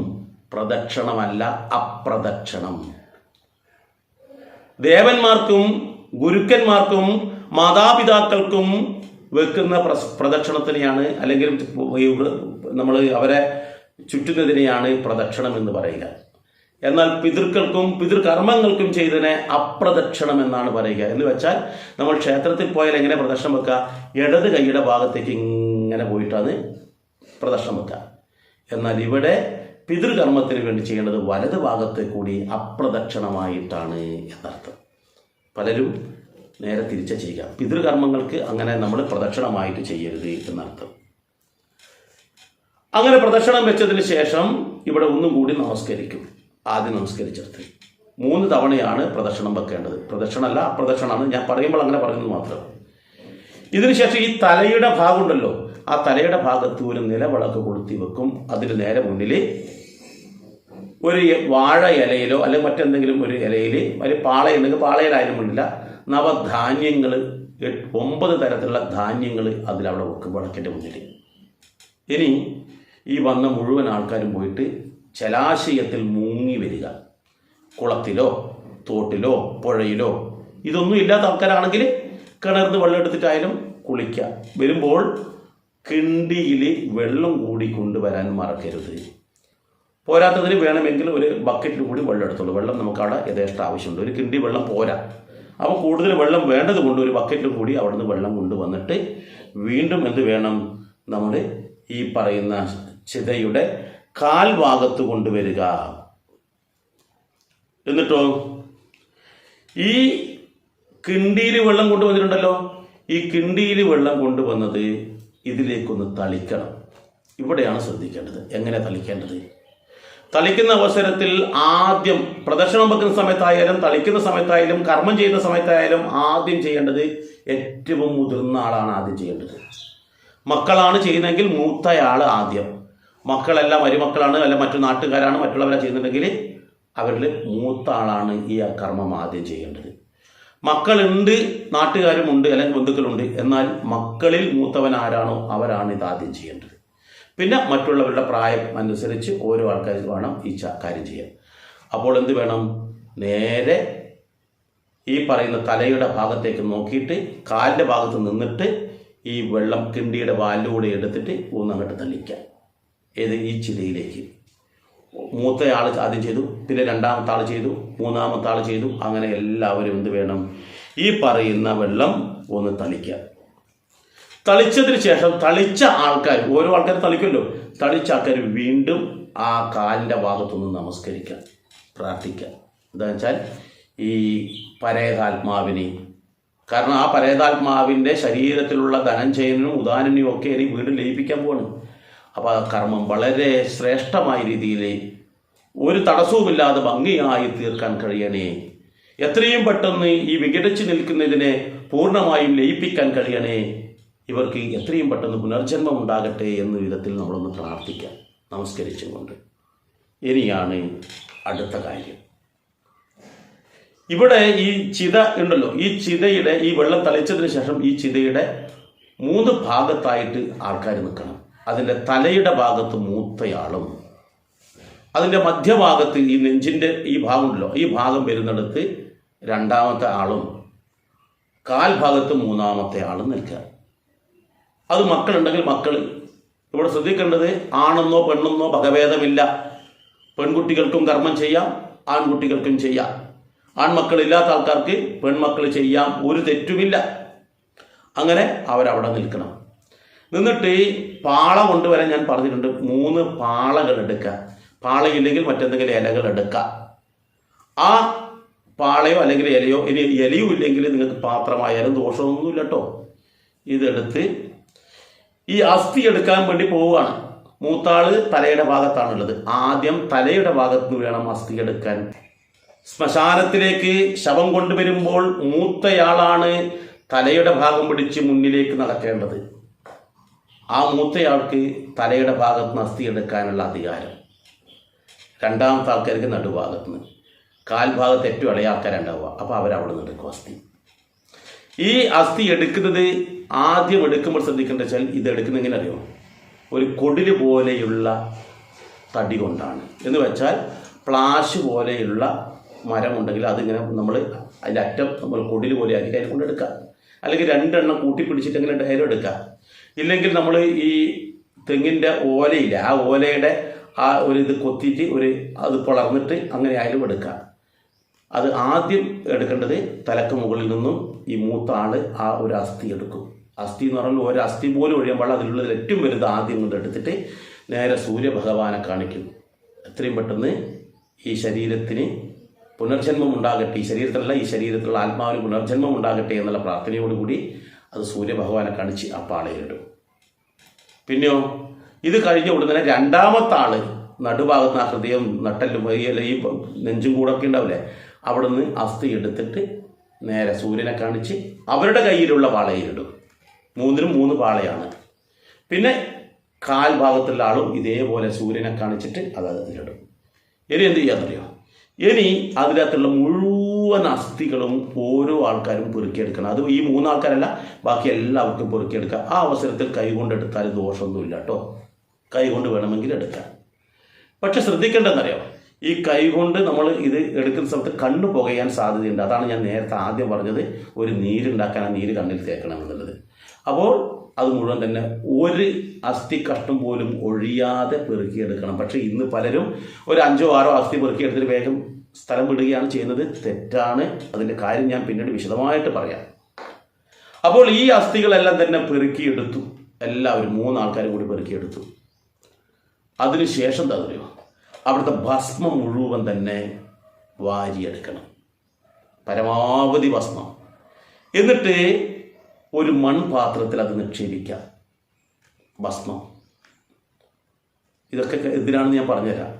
പ്രദക്ഷിണമല്ല, അപ്രദക്ഷിണം. ദേവന്മാർക്കും ഗുരുക്കന്മാർക്കും മാതാപിതാക്കൾക്കും വെക്കുന്ന പ്രദക്ഷിണത്തിനെയാണ്, അല്ലെങ്കിൽ നമ്മൾ അവരെ ചുറ്റുന്നതിനെയാണ് പ്രദക്ഷിണം എന്ന് പറയുക. എന്നാൽ പിതൃക്കൾക്കും പിതൃകർമ്മങ്ങൾക്കും ചെയ്തതിനെ അപ്രദക്ഷിണം എന്നാണ് പറയുക. എന്ന് വെച്ചാൽ നമ്മൾ ക്ഷേത്രത്തിൽ പോയാൽ എങ്ങനെ പ്രദക്ഷിണം വെക്കുക? ഇടത് കൈയുടെ ഭാഗത്തേക്ക് ഇങ്ങനെ പോയിട്ടാണ് പ്രദക്ഷിണം വെക്കുക. എന്നാൽ ഇവിടെ പിതൃകർമ്മത്തിന് വേണ്ടി ചെയ്യേണ്ടത് വലത് ഭാഗത്തെ കൂടി അപ്രദക്ഷിണമായിട്ടാണ് എന്നർത്ഥം. പലരും നേരെ തിരിച്ച ചെയ്യുക. പിതൃകർമ്മങ്ങൾക്ക് അങ്ങനെ നമ്മൾ പ്രദക്ഷിണമായിട്ട് ചെയ്യരുത് എന്നർത്ഥം. അങ്ങനെ പ്രദക്ഷിണം വെച്ചതിന് ശേഷം ഇവിടെ ഒന്നും കൂടി നമസ്കരിക്കും. ആദ്യം നമസ്കരിച്ചെടുത്ത് 3 തവണയാണ് പ്രദക്ഷിണം വെക്കേണ്ടത്. പ്രദക്ഷിണമല്ല, അപ്രദക്ഷിണമാണ്. ഞാൻ പറയുമ്പോൾ അങ്ങനെ പറയുന്നത് മാത്രം. ഇതിനുശേഷം ഈ തലയുടെ ഭാഗമുണ്ടല്ലോ, ആ തലയുടെ ഭാഗത്ത് ഒരു നിലവിളക്ക് കൊളുത്തി വെക്കും. അതിന് നേരെ മുന്നിൽ ഒരു വാഴ ഇലയിലോ അല്ലെങ്കിൽ മറ്റെന്തെങ്കിലും ഒരു ഇലയിൽ, ഒരു പാളയുണ്ടെങ്കിൽ പാളയിലായാലും വേണ്ടില്ല, നവധാന്യങ്ങൾ 9 തരത്തിലുള്ള ധാന്യങ്ങൾ അതിലവിടെ വെക്കും വിളക്കിൻ്റെ മുന്നിൽ. ഇനി ഈ വന്ന മുഴുവൻ ആൾക്കാരും പോയിട്ട് ജലാശയത്തിൽ മുങ്ങി വരിക. കുളത്തിലോ തോട്ടിലോ പുഴയിലോ, ഇതൊന്നും ഇല്ലാത്ത ആൾക്കാരാണെങ്കിൽ കിണർന്ന് വെള്ളം എടുത്തിട്ടായാലും കുളിക്കുക. വരുമ്പോൾ കിണ്ടിയിൽ വെള്ളം കൂടി കൊണ്ടുവരാൻ മറക്കരുത്. പോരാത്തതിന് വേണമെങ്കിൽ ഒരു ബക്കറ്റിൽ കൂടി വെള്ളം എടുത്തോളൂ. വെള്ളം നമുക്കവിടെ യഥേഷ്ട ആവശ്യമുണ്ട്. ഒരു കിണ്ടി വെള്ളം പോരാ. അപ്പോൾ കൂടുതൽ വെള്ളം വേണ്ടത് കൊണ്ട് ഒരു ബക്കറ്റിൽ കൂടി അവിടുന്ന് വെള്ളം കൊണ്ടുവന്നിട്ട് വീണ്ടും എന്ത് വേണം? നമ്മുടെ ഈ പറയുന്ന ചിതയുടെ കാൽഭാഗത്ത് കൊണ്ടുവരിക. എന്നിട്ടോ ഈ കിണ്ടിയിൽ വെള്ളം കൊണ്ടുവന്നിട്ടുണ്ടല്ലോ, ഈ കിണ്ടിയിൽ വെള്ളം കൊണ്ടുവന്നത് ഇതിലേക്കൊന്ന് തളിക്കണം. ഇവിടെയാണ് ശ്രദ്ധിക്കേണ്ടത്. എങ്ങനെ തളിക്കേണ്ടത്? തളിക്കുന്ന അവസരത്തിൽ ആദ്യം പ്രദക്ഷിണം വെക്കുന്ന സമയത്തായാലും തളിക്കുന്ന സമയത്തായാലും കർമ്മം ചെയ്യുന്ന സമയത്തായാലും ആദ്യം ചെയ്യേണ്ടത് ഏറ്റവും മുതിർന്ന ആളാണ് ആദ്യം ചെയ്യേണ്ടത്. മക്കളാണ് ചെയ്യുന്നതെങ്കിൽ മൂത്തയാൾ ആദ്യം. മക്കളെല്ലാം മരുമക്കളാണ്, അല്ല മറ്റു നാട്ടുകാരാണ്, മറ്റുള്ളവരെ ചെയ്യുന്നുണ്ടെങ്കിൽ അവരിൽ മൂത്ത ആളാണ് ഈ കർമ്മം ആദ്യം ചെയ്യേണ്ടത്. മക്കളുണ്ട്, നാട്ടുകാരുമുണ്ട്, അല്ലെങ്കിൽ ബന്ധുക്കളുണ്ട്. എന്നാൽ മക്കളിൽ മൂത്തവൻ ആരാണോ അവരാണ് ഇത് ആദ്യം ചെയ്യേണ്ടത്. പിന്നെ മറ്റുള്ളവരുടെ പ്രായം അനുസരിച്ച് ഓരോ ആൾക്കാർ വേണം ഈ കാര്യം ചെയ്യാൻ. അപ്പോൾ എന്ത് വേണം? നേരെ ഈ പറയുന്ന തലയുടെ ഭാഗത്തേക്ക് നോക്കിയിട്ട് കാലിൻ്റെ ഭാഗത്ത് നിന്നിട്ട് ഈ വെള്ളം കിണ്ടിയുടെ വാലിലൂടെ എടുത്തിട്ട് അങ്ങോട്ട് തള്ളിക്കാം. ഏത്? ഈ ചിതയിലേക്ക്. മൂത്തയാൾ ആദ്യം ചെയ്തു, പിന്നെ രണ്ടാമത്തെ ആൾ ചെയ്തു, മൂന്നാമത്തെ ആൾ ചെയ്തു. അങ്ങനെ എല്ലാവരും എന്ത് വേണം? ഈ പറയുന്ന വെള്ളം ഒന്ന് തളിക്കുക. തളിച്ചതിന് ശേഷം തളിച്ച ആൾക്കാർ, ഓരോ ആൾക്കാർ തളിക്കുമല്ലോ, തളിച്ച ആൾക്കാർ വീണ്ടും ആ കാലിൻ്റെ ഭാഗത്തൊന്ന് നമസ്കരിക്കാം, പ്രാർത്ഥിക്കാം. എന്താണെന്ന് വെച്ചാൽ ഈ പരേതാത്മാവിനെ, കാരണം ആ പരേതാത്മാവിൻ്റെ ശരീരത്തിലുള്ള ധനഞ്ജയനും ഉദാനനെയും ഒക്കെ ഇനി വീണ്ടും ലയിപ്പിക്കാൻ പോവാണ്. അപ്പോൾ ആ കർമ്മം വളരെ ശ്രേഷ്ഠമായ രീതിയിൽ ഒരു തടസ്സവുമില്ലാതെ ഭംഗിയായി തീർക്കാൻ കഴിയണേ. എത്രയും പെട്ടെന്ന് ഈ വിഘടിച്ച് നിൽക്കുന്നതിനെ പൂർണ്ണമായും ലയിപ്പിക്കാൻ കഴിയണേ. ഇവർക്ക് എത്രയും പെട്ടെന്ന് പുനർജന്മം ഉണ്ടാകട്ടെ എന്ന വിധത്തിൽ നമ്മളൊന്ന് പ്രാർത്ഥിക്കാം, നമസ്കരിച്ചും കൊണ്ട്. ഇനിയാണ് അടുത്ത കാര്യം. ഇവിടെ ഈ ചിത ഉണ്ടല്ലോ, ഈ ചിതയുടെ ഈ വെള്ളം തളിച്ചതിന് ശേഷം ഈ ചിതയുടെ 3 ഭാഗത്തായിട്ട് ആൾക്കാർ നിൽക്കണം. അതിൻ്റെ തലയുടെ ഭാഗത്ത് മൂത്തയാളും, അതിൻ്റെ മധ്യഭാഗത്ത് ഈ നെഞ്ചിൻ്റെ ഈ ഭാഗമുണ്ടല്ലോ, ഈ ഭാഗം വരുന്നിടത്ത് രണ്ടാമത്തെ ആളും, കാൽഭാഗത്ത് മൂന്നാമത്തെ ആളും നിൽക്കുക. അത് മക്കളുണ്ടെങ്കിൽ മക്കൾ. ഇവിടെ ശ്രദ്ധിക്കേണ്ടത് ആണെന്നോ പെണ്ണെന്നോ ഭേദമില്ല. പെൺകുട്ടികൾക്കും കർമ്മം ചെയ്യാം, ആൺകുട്ടികൾക്കും ചെയ്യാം. ആൺമക്കളില്ലാത്ത ആൾക്കാർക്ക് പെൺമക്കൾ ചെയ്യാം, ഒരു തെറ്റുമില്ല. അങ്ങനെ അവരവിടെ നിൽക്കണം. നിന്നിട്ട് പാള കൊണ്ടുവരാൻ ഞാൻ പറഞ്ഞിട്ടുണ്ട്. 3 പാളകൾ എടുക്കുക. പാളയില്ലെങ്കിൽ മറ്റെന്തെങ്കിലും ഇലകൾ എടുക്കുക. ആ പാളയോ അല്ലെങ്കിൽ ഇലയോ, ഇനി ഇലയും ഇല്ലെങ്കിൽ നിങ്ങൾക്ക് പാത്രമായാലും ദോഷമൊന്നുമില്ല കേട്ടോ. ഇതെടുത്ത് ഈ അസ്ഥി എടുക്കാൻ വേണ്ടി പോവുകയാണ്. മൂത്താള് തലയുടെ ഭാഗത്താണുള്ളത്. ആദ്യം തലയുടെ ഭാഗത്ത് നിന്ന് വേണം അസ്ഥി എടുക്കാൻ. ശ്മശാനത്തിലേക്ക് ശവം കൊണ്ടുവരുമ്പോൾ മൂത്തയാളാണ് തലയുടെ ഭാഗം പിടിച്ച് മുന്നിലേക്ക് നടക്കേണ്ടത്. ആ മൂത്തയാൾക്ക് തലയുടെ ഭാഗത്ത് നിന്ന് അസ്ഥി എടുക്കാനുള്ള അധികാരം. രണ്ടാമത്തെ ആൾക്കാർക്ക് നടുഭാഗത്ത് നിന്ന്, കാൽഭാഗത്ത് ഏറ്റവും ഇളയ ആൾക്കാരുണ്ടാവുക. അപ്പോൾ അവരവിടെ നിന്ന് എടുക്കും അസ്ഥി. ഈ അസ്ഥി എടുക്കുന്നത് ആദ്യം എടുക്കുമ്പോൾ ശ്രദ്ധിക്കേണ്ട വെച്ചാൽ, ഇത് എടുക്കുന്നത് എങ്ങനെ അറിയോ? ഒരു കൊടില് പോലെയുള്ള തടി കൊണ്ടാണ്. എന്ന് വെച്ചാൽ പ്ലാഷ് പോലെയുള്ള മരം ഉണ്ടെങ്കിൽ അതിങ്ങനെ നമ്മൾ അതിൻ്റെ അറ്റം നമ്മൾ കൊടില് പോലെ ആയിരിക്കും അതിനെ കൊണ്ട് എടുക്കുക. അല്ലെങ്കിൽ 2 എണ്ണം കൂട്ടിപ്പിടിച്ചിട്ട് എങ്ങനെ ഡയലും എടുക്കുക. ഇല്ലെങ്കിൽ നമ്മൾ ഈ തെങ്ങിൻ്റെ ഓലയില്ല, ആ ഓലയുടെ ആ ഒരു ഇത് കൊത്തിയിട്ട് അത് പിളർന്നിട്ട് അങ്ങനെ ആയാലും എടുക്കുക. അത് ആദ്യം എടുക്കേണ്ടത് തലക്ക് മുകളിൽ നിന്നും ഈ മൂത്ത ആള് ആ ഒരു അസ്ഥി എടുക്കും. അസ്ഥി എന്ന് പറഞ്ഞാൽ ഒരു അസ്ഥി പോലും ഒഴിയുമ്പോൾ അതിലുള്ളതിൽ ഏറ്റവും വലുത് ആദ്യം കൊണ്ട് എടുത്തിട്ട് നേരെ സൂര്യഭഗവാനെ കാണിക്കും. എത്രയും പെട്ടെന്ന് ഈ ശരീരത്തിന് പുനർജന്മം ഉണ്ടാകട്ടെ, ഈ ശരീരത്തിലല്ല ഈ ശരീരത്തിലുള്ള ആത്മാവിന് പുനർജന്മം ഉണ്ടാകട്ടെ എന്നുള്ള പ്രാർത്ഥനയോടുകൂടി അത് സൂര്യഭഗവാനെ കാണിച്ച് ആ പാളയിലിടും. പിന്നെയോ ഇത് കഴിഞ്ഞ ഉടനെ രണ്ടാമത്തെ ആള് നടുഭാഗത്ത് ആ ഹൃദയം നട്ടലും ഈ നെഞ്ചും കൂടൊക്കെ ഉണ്ടാവില്ലേ, അവിടെ നിന്ന് അസ്ഥി എടുത്തിട്ട് നേരെ സൂര്യനെ കാണിച്ച് അവരുടെ കയ്യിലുള്ള പാളയിലിടും. 3-നും 3 പാളയാണ്. പിന്നെ കാൽഭാഗത്തുള്ള ആളും ഇതേപോലെ സൂര്യനെ കാണിച്ചിട്ട് അത് അതിലിടും. ഇനി എന്ത് ചെയ്യാന്നറിയോ? ഇനി അതിനകത്തുള്ള മുഴുവൻ അസ്ഥികളും ഓരോ ആൾക്കാരും പെറുക്കിയെടുക്കണം. അത് ഈ 3 ആൾക്കാരല്ല, ബാക്കി എല്ലാവർക്കും പെറുക്കിയെടുക്കുക. ആ അവസരത്തിൽ കൈകൊണ്ടെടുത്താൽ ദോഷമൊന്നുമില്ല കേട്ടോ. കൈകൊണ്ട് വേണമെങ്കിൽ എടുക്കാം. പക്ഷെ ശ്രദ്ധിക്കേണ്ടതെന്നറിയോ? ഈ കൈകൊണ്ട് നമ്മൾ ഇത് എടുക്കുന്ന സമയത്ത് കണ്ണ് പുകയാൻ സാധ്യതയുണ്ട്. അതാണ് ഞാൻ നേരത്തെ ആദ്യം പറഞ്ഞത്, ഒരു നീരുണ്ടാക്കാൻ ആ നീര് കണ്ണിൽ തേക്കണം എന്നുള്ളത്. അപ്പോൾ അത് മുഴുവൻ തന്നെ ഒരു അസ്ഥി കഷ്ണം പോലും ഒഴിയാതെ പെറുക്കിയെടുക്കണം. പക്ഷേ ഇന്ന് പലരും ഒരു 5-6 അസ്ഥി പെറുക്കിയെടുത്തിട്ട് വേഗം സ്ഥലം വിടുകയാണ് ചെയ്യുന്നത്. തെറ്റാണ്. അതിൻ്റെ കാര്യം ഞാൻ പിന്നീട് വിശദമായിട്ട് പറയാം. അപ്പോൾ ഈ അസ്ഥികളെല്ലാം തന്നെ പെറുക്കിയെടുത്തു. എല്ലാവരും 3 ആൾക്കാരും കൂടി പെറുക്കിയെടുത്തു. അതിനുശേഷം എന്താ അറിയോ? അവിടുത്തെ ഭസ്മം മുഴുവൻ തന്നെ വാരിയെടുക്കണം, പരമാവധി ഭസ്മം. എന്നിട്ട് ഒരു മൺപാത്രത്തിൽ അത് നിക്ഷേപിക്കാം, ഭസ്മം. ഇതൊക്കെ എന്തിനാണെന്ന് ഞാൻ പറഞ്ഞുതരാം.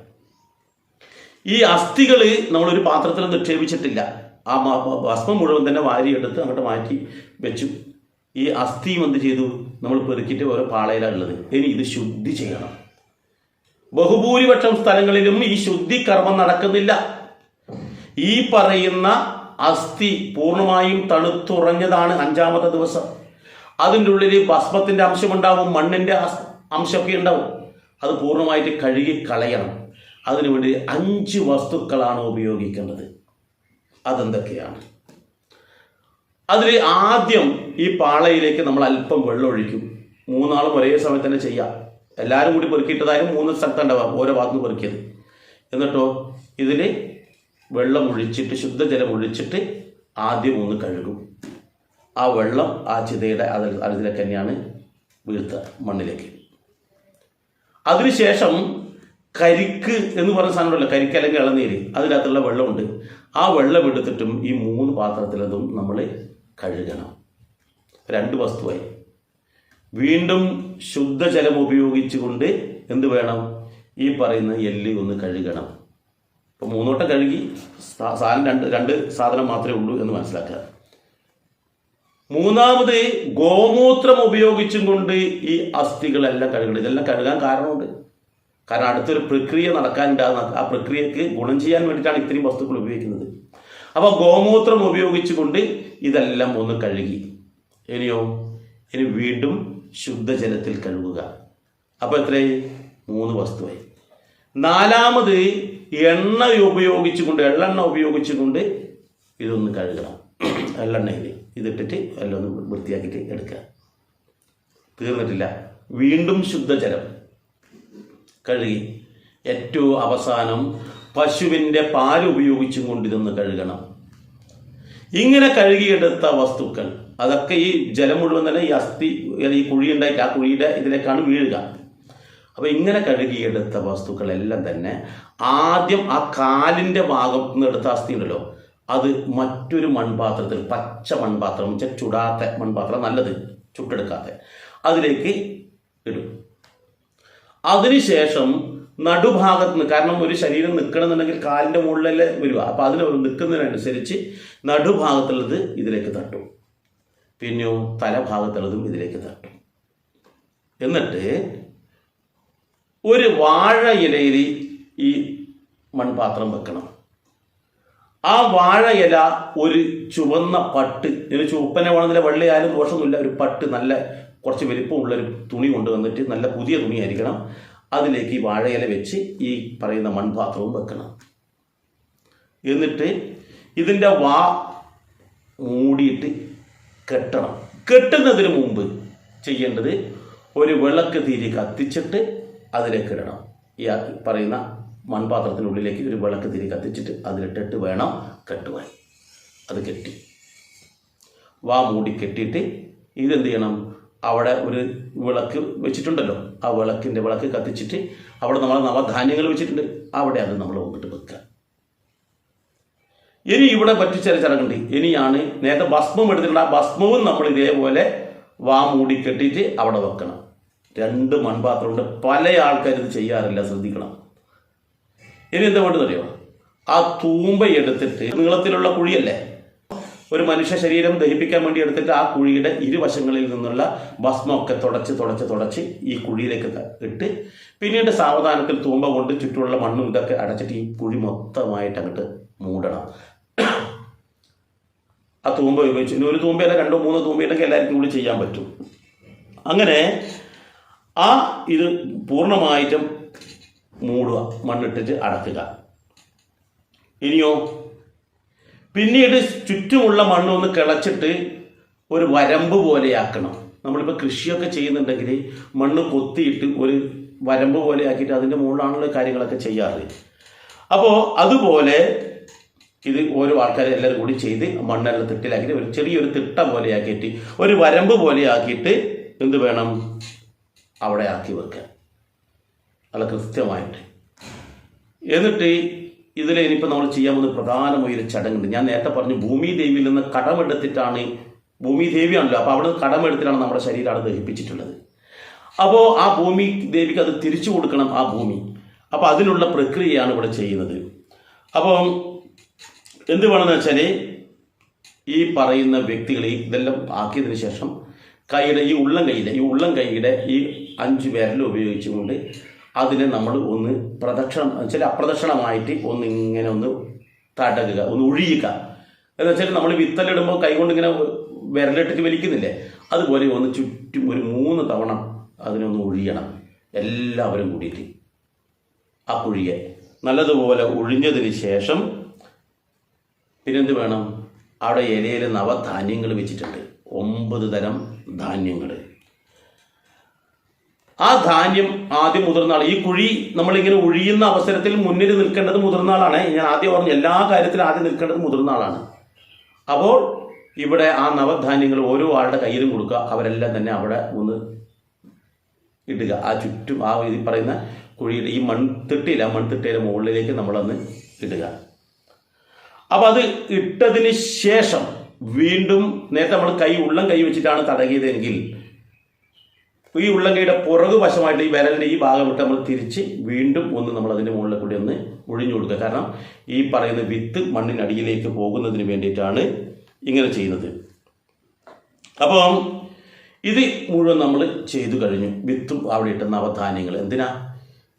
ഈ അസ്ഥികൾ നമ്മളൊരു പാത്രത്തിൽ നിക്ഷേപിച്ചിട്ടില്ല. ആ ഭസ്മം മുഴുവൻ തന്നെ വാരിയെടുത്ത് അങ്ങോട്ട് മാറ്റി വെച്ചു. ഈ അസ്ഥിയും എന്ത് ചെയ്തു? നമ്മൾ പെറുക്കിയിട്ട് ഓരോ പാളയിലാണ് ഉള്ളത്. ഇനി ഇത് ശുദ്ധി ചെയ്യണം. ബഹുഭൂരിപക്ഷം സ്ഥലങ്ങളിലും ഈ ശുദ്ധി കർമ്മം നടക്കുന്നില്ല. ഈ പറയുന്ന അസ്ഥി പൂർണ്ണമായും തണുത്തുറഞ്ഞതാണ് 5-ാമത്തെ ദിവസം. അതിൻ്റെ ഉള്ളിൽ ഭസ്മത്തിൻ്റെ അംശമുണ്ടാവും, മണ്ണിൻ്റെ അംശമൊക്കെ ഉണ്ടാവും. അത് പൂർണ്ണമായിട്ട് കഴുകി കളയണം. അതിനുവേണ്ടി 5 വസ്തുക്കളാണ് ഉപയോഗിക്കേണ്ടത്. അതെന്തൊക്കെയാണ്? അതിൽ ആദ്യം ഈ പാളയിലേക്ക് നമ്മൾ അല്പം വെള്ളം ഒഴിക്കും. 3 ആളും ഒരേ സമയത്ത് തന്നെ ചെയ്യാം. എല്ലാവരും കൂടി പെറുക്കിയിട്ടതായാലും 3 സ്ഥലത്തുണ്ടാവാം, ഓരോ ഭാഗത്തുനിന്ന് പെറുക്കിയത്. എന്നിട്ടോ ഇതിൽ വെള്ളം ഒഴിച്ചിട്ട്, ശുദ്ധജലം ഒഴിച്ചിട്ട് ആദ്യം ഒന്ന് കഴുകും. ആ വെള്ളം ആ ചിതയുടെ അതിലേക്ക് തന്നെയാണ് വീഴ്ത്തുക, മണ്ണിലേക്ക്. അതിനുശേഷം കരിക്ക് എന്ന് പറയുന്ന സാധനമല്ലോ, കരിക്ക് അല്ലെങ്കിൽ ഇളനീര്, അതിനകത്തുള്ള വെള്ളമുണ്ട്. ആ വെള്ളം എടുത്തിട്ടും ഈ 3 പാത്രത്തിലതും നമ്മൾ കഴുകണം. 2 വസ്തുവായി. വീണ്ടും ശുദ്ധജലം ഉപയോഗിച്ചുകൊണ്ട് എന്ത് വേണം? ഈ പറയുന്ന എല്ല് ഒന്ന് കഴുകണം. ഇപ്പോൾ 3 വട്ടം കഴുകി സാധനം രണ്ട് സാധനം മാത്രമേ ഉള്ളൂ എന്ന് മനസ്സിലാക്കുക. 3ാമത് ഗോമൂത്രം ഉപയോഗിച്ചും കൊണ്ട് ഈ അസ്ഥികളെല്ലാം കഴുകണം. ഇതെല്ലാം കഴുകാൻ കാരണമുണ്ട്. കാരണം അടുത്തൊരു പ്രക്രിയ നടക്കാനുണ്ടാകുന്ന ആ പ്രക്രിയക്ക് ഗുണം ചെയ്യാൻ വേണ്ടിയിട്ടാണ് ഇത്രയും വസ്തുക്കൾ ഉപയോഗിക്കുന്നത്. അപ്പോൾ ഗോമൂത്രം ഉപയോഗിച്ചുകൊണ്ട് ഇതെല്ലാം ഒന്ന് കഴുകി. ഇനി വീണ്ടും ശുദ്ധജലത്തിൽ കഴുകുക. അപ്പോൾ എത്രയായി? 3 വസ്തുവായി. 4ാമത് എള്ളെണ്ണ ഉപയോഗിച്ചുകൊണ്ട് ഇതൊന്ന് കഴുകണം. എള്ളെണ്ണയിൽ ഇതിട്ടിട്ട് എല്ലാം ഒന്ന് വൃത്തിയാക്കിയിട്ട് എടുക്കുക. തീർന്നിട്ടില്ല. വീണ്ടും ശുദ്ധജലം കഴുകി. ഏറ്റവും അവസാനം പശുവിൻ്റെ പാൽ ഉപയോഗിച്ചും കൊണ്ട് ഇതൊന്ന് കഴുകണം. ഇങ്ങനെ കഴുകിയെടുത്ത വസ്തുക്കൾ അതൊക്കെ ഈ ജലം മുഴുവൻ തന്നെ ഈ അസ്ഥി, ഈ കുഴി ഉണ്ടായിട്ട് ആ കുഴിയുടെ ഇതിലേക്കാണ് വീഴുക. അപ്പോൾ ഇങ്ങനെ കഴുകിയെടുത്ത വസ്തുക്കളെല്ലാം തന്നെ ആദ്യം ആ കാലിൻ്റെ ഭാഗത്ത് നിന്ന് എടുത്ത അസ്ഥി ഉണ്ടല്ലോ, അത് മറ്റൊരു മൺപാത്രത്തിൽ, പച്ച മൺപാത്രം, ചുടാത്ത മൺപാത്രം, നല്ലത് ചുട്ടെടുക്കാത്ത, അതിലേക്ക് ഇടും. അതിനുശേഷം നടുഭാഗത്ത് നിന്ന്, കാരണം ഒരു ശരീരം നിൽക്കണമെന്നുണ്ടെങ്കിൽ കാലിൻ്റെ മുകളിലല്ലേ വരിക, അപ്പോൾ അതിന് നിൽക്കുന്നതിനനുസരിച്ച് നടുഭാഗത്തുള്ളത് ഇതിലേക്ക് തട്ടും. പിന്നെയോ തലഭാഗത്തുള്ളതും ഇതിലേക്ക് തട്ടും. എന്നിട്ട് ഒരു വാഴ ഇലയിൽ ഈ മൺപാത്രം വെക്കണം. ആ വാഴ ഇല ഒരു ചുവന്ന പട്ട്, ഒരു ചുവപ്പനെ വേണമെന്നില്ല, വെള്ളയായാലും ദോഷമൊന്നുമില്ല, ഒരു പട്ട് നല്ല കുറച്ച് വലിപ്പമുള്ളൊരു തുണി കൊണ്ടുവന്നിട്ട്, നല്ല പുതിയ തുണിയായിരിക്കണം, അതിലേക്ക് ഈ വാഴ ഇല വെച്ച് ഈ പറയുന്ന മൺപാത്രവും വെക്കണം. എന്നിട്ട് ഇതിൻ്റെ വാ മൂടിയിട്ട് കെട്ടണം. കെട്ടുന്നതിന് മുമ്പ് ചെയ്യേണ്ടത് ഒരു വിളക്ക് തിരി കത്തിച്ചിട്ട് അതിലേക്ക് ഇടണം. ഈ പറയുന്ന മൺപാത്രത്തിനുള്ളിലേക്ക് ഒരു വിളക്ക് തിരി കത്തിച്ചിട്ട് അതിലിട്ടിട്ട് വേണം കെട്ടുവാൻ. അത് കെട്ടി വാ മൂടി കെട്ടിയിട്ട് ഇതെന്ത് ചെയ്യണം? അവിടെ ഒരു വിളക്ക് വെച്ചിട്ടുണ്ടല്ലോ, ആ വിളക്ക് കത്തിച്ചിട്ട് അവിടെ നമ്മൾ നവധാന്യങ്ങൾ വെച്ചിട്ടുണ്ട്, അവിടെ അത് നമ്മൾ കൊണ്ടിട്ട് വെക്കുക. ഇനി ഇവിടെ മറ്റു ചില ചടങ്ങുണ്ട്. ഇനിയാണ് നേരത്തെ ഭസ്മം എടുത്തിട്ടുണ്ട്, ആ ഭസ്മവും നമ്മൾ ഇതേപോലെ വാ മൂടി കെട്ടിയിട്ട് അവിടെ വെക്കണം. 2 മൺപാത്രമുണ്ട്. പല ആൾക്കാരും ഇത് ചെയ്യാറില്ല, ശ്രദ്ധിക്കണം. ഇനി എന്താ വേണ്ടതെന്നറിയോ? ആ തൂമ്പ എടുത്തിട്ട്, നീളത്തിലുള്ള കുഴിയല്ലേ, ഒരു മനുഷ്യ ശരീരം ദഹിപ്പിക്കാൻ വേണ്ടി എടുത്തിട്ട് ആ കുഴിയുടെ ഇരുവശങ്ങളിൽ നിന്നുള്ള ഭസ്മമൊക്കെ തുടച്ച് ഈ കുഴിയിലേക്ക് ഇട്ട്, പിന്നീട് സാവധാനത്തിൽ തൂമ്പ കൊണ്ട് ചുറ്റുമുള്ള മണ്ണും ഇതൊക്കെ അടച്ചിട്ട് ഈ കുഴി മൊത്തമായിട്ട് അങ്ങോട്ട് മൂടണം. ആ തൂമ്പ ഉപയോഗിച്ച്, ഇനി ഒരു തൂമ്പയല്ല 2 3 തൂമ്പയുണ്ടെങ്കിൽ എല്ലാവർക്കും കൂടി ചെയ്യാൻ പറ്റും. അങ്ങനെ ആ ഇത് പൂർണ്ണമായിട്ടും മൂടുക, മണ്ണിട്ടിട്ട് അടക്കുക. ഇനിയോ പിന്നീട് ചുറ്റുമുള്ള മണ്ണൊന്ന് കിളച്ചിട്ട് ഒരു വരമ്പ് പോലെയാക്കണം. നമ്മളിപ്പോൾ കൃഷിയൊക്കെ ചെയ്യുന്നുണ്ടെങ്കിൽ മണ്ണ് കൊത്തിയിട്ട് ഒരു വരമ്പ് പോലെ ആക്കിയിട്ട് അതിൻ്റെ മുകളിലാണുള്ള കാര്യങ്ങളൊക്കെ ചെയ്യാറ്. അപ്പോൾ അതുപോലെ ഇത് ഓരോ ആൾക്കാരെ എല്ലാവരും കൂടി ചെയ്ത് മണ്ണെല്ലാം തിട്ടിലാക്കിയിട്ട് ഒരു ചെറിയൊരു തിട്ട പോലെയാക്കിയിട്ട് ഒരു വരമ്പ് പോലെയാക്കിയിട്ട് എന്ത് വേണം? അവിടെ ആക്കി വെക്കുക, നല്ല കൃത്യമായിട്ട്. എന്നിട്ട് ഇതിൽ ഇനിയിപ്പോൾ നമ്മൾ ചെയ്യാൻ പോകുന്ന പ്രധാനമായൊരു ചടങ്ങുണ്ട്. ഞാൻ നേരത്തെ പറഞ്ഞു, ഭൂമി ദേവിയിൽ നിന്ന് കടമെടുത്തിട്ടാണ്, ഭൂമി ദേവിയാണല്ലോ, അപ്പോൾ അവിടെ നിന്ന് കടമെടുത്തിട്ടാണ് നമ്മുടെ ശരീരം അവിടെ ദഹിപ്പിച്ചിട്ടുള്ളത്. അപ്പോൾ ആ ഭൂമി ദേവിക്ക് അത് തിരിച്ചു കൊടുക്കണം, ആ ഭൂമി. അപ്പോൾ അതിനുള്ള പ്രക്രിയയാണ് ഇവിടെ ചെയ്യുന്നത്. അപ്പം എന്ത് വേണമെന്ന് വെച്ചാൽ, ഈ പറയുന്ന വ്യക്തികൾ ഇതെല്ലാം ആക്കിയതിന് ശേഷം കൈയുടെ ഈ ഉള്ളം കൈയുടെ ഈ 5 വിരൽ ഉപയോഗിച്ചുകൊണ്ട് അതിനെ നമ്മൾ ഒന്ന് പ്രദക്ഷിണം വെച്ചാൽ അപ്രദക്ഷിണമായിട്ട് ഒന്ന് ഇങ്ങനെ ഒന്ന് തടകുക, ഒന്ന് ഒഴിയുക. എന്ന് വെച്ചാൽ നമ്മൾ വിത്തലിടുമ്പോൾ കൈകൊണ്ട് ഇങ്ങനെ വിരലിട്ടിട്ട് വലിക്കുന്നില്ലേ, അതുപോലെ ഒന്ന് ചുറ്റും ഒരു 3 തവണ അതിനൊന്ന് ഒഴിയണം. എല്ലാവരും കൂടിയിട്ട് ആ കുഴിയെ നല്ലതുപോലെ ഒഴിഞ്ഞതിന് ശേഷം പിന്നെന്ത് വേണം? അവിടെ ഇലയിൽ നവധാന്യങ്ങൾ വെച്ചിട്ടുണ്ട്, 9 തരം ധാന്യങ്ങൾ. ആ ധാന്യം ആദ്യം മുതിർന്ന ആൾ, ഈ കുഴി നമ്മളിങ്ങനെ ഒഴിയുന്ന അവസരത്തിൽ മുന്നിൽ നിൽക്കേണ്ടത് മുതിർന്ന ആളാണ്. ഞാൻ ആദ്യം പറഞ്ഞു, എല്ലാ കാര്യത്തിലും ആദ്യം നിൽക്കേണ്ടത് മുതിർന്ന ആളാണ്. അപ്പോൾ ഇവിടെ ആ നവധാന്യങ്ങൾ ഓരോ ആളുടെ കയ്യിലും കൊടുക്കുക. അവരെല്ലാം തന്നെ അവിടെ ഒന്ന് ഇടുക. ആ ചുറ്റും ആ ഈ പറയുന്ന കുഴിയുടെ ഈ മൺതിട്ടയുടെ മുകളിലേക്ക് നമ്മളൊന്ന് ഇടുക. അപ്പം അത് ഇട്ടതിന് ശേഷം വീണ്ടും നേരത്തെ നമ്മൾ ഉള്ളം കൈ വെച്ചിട്ടാണ് തടകിയതെങ്കിൽ ഈ ഉള്ളംകൈയുടെ പുറകു വശമായിട്ട് ഈ വിരലിൻ്റെ ഈ ഭാഗം വിട്ട് നമ്മൾ തിരിച്ച് വീണ്ടും ഒന്ന് നമ്മൾ അതിൻ്റെ മുകളിൽ കൂടി ഒന്ന് ഒഴിഞ്ഞു കൊടുക്കുക. കാരണം ഈ പറയുന്ന വിത്ത് മണ്ണിനടിയിലേക്ക് പോകുന്നതിന് വേണ്ടിയിട്ടാണ് ഇങ്ങനെ ചെയ്യുന്നത്. അപ്പം ഇത് മുഴുവൻ നമ്മൾ ചെയ്തു കഴിഞ്ഞു. വിത്തും അവിടെ ഇട്ട നവധാന്യങ്ങൾ. എന്തിനാ?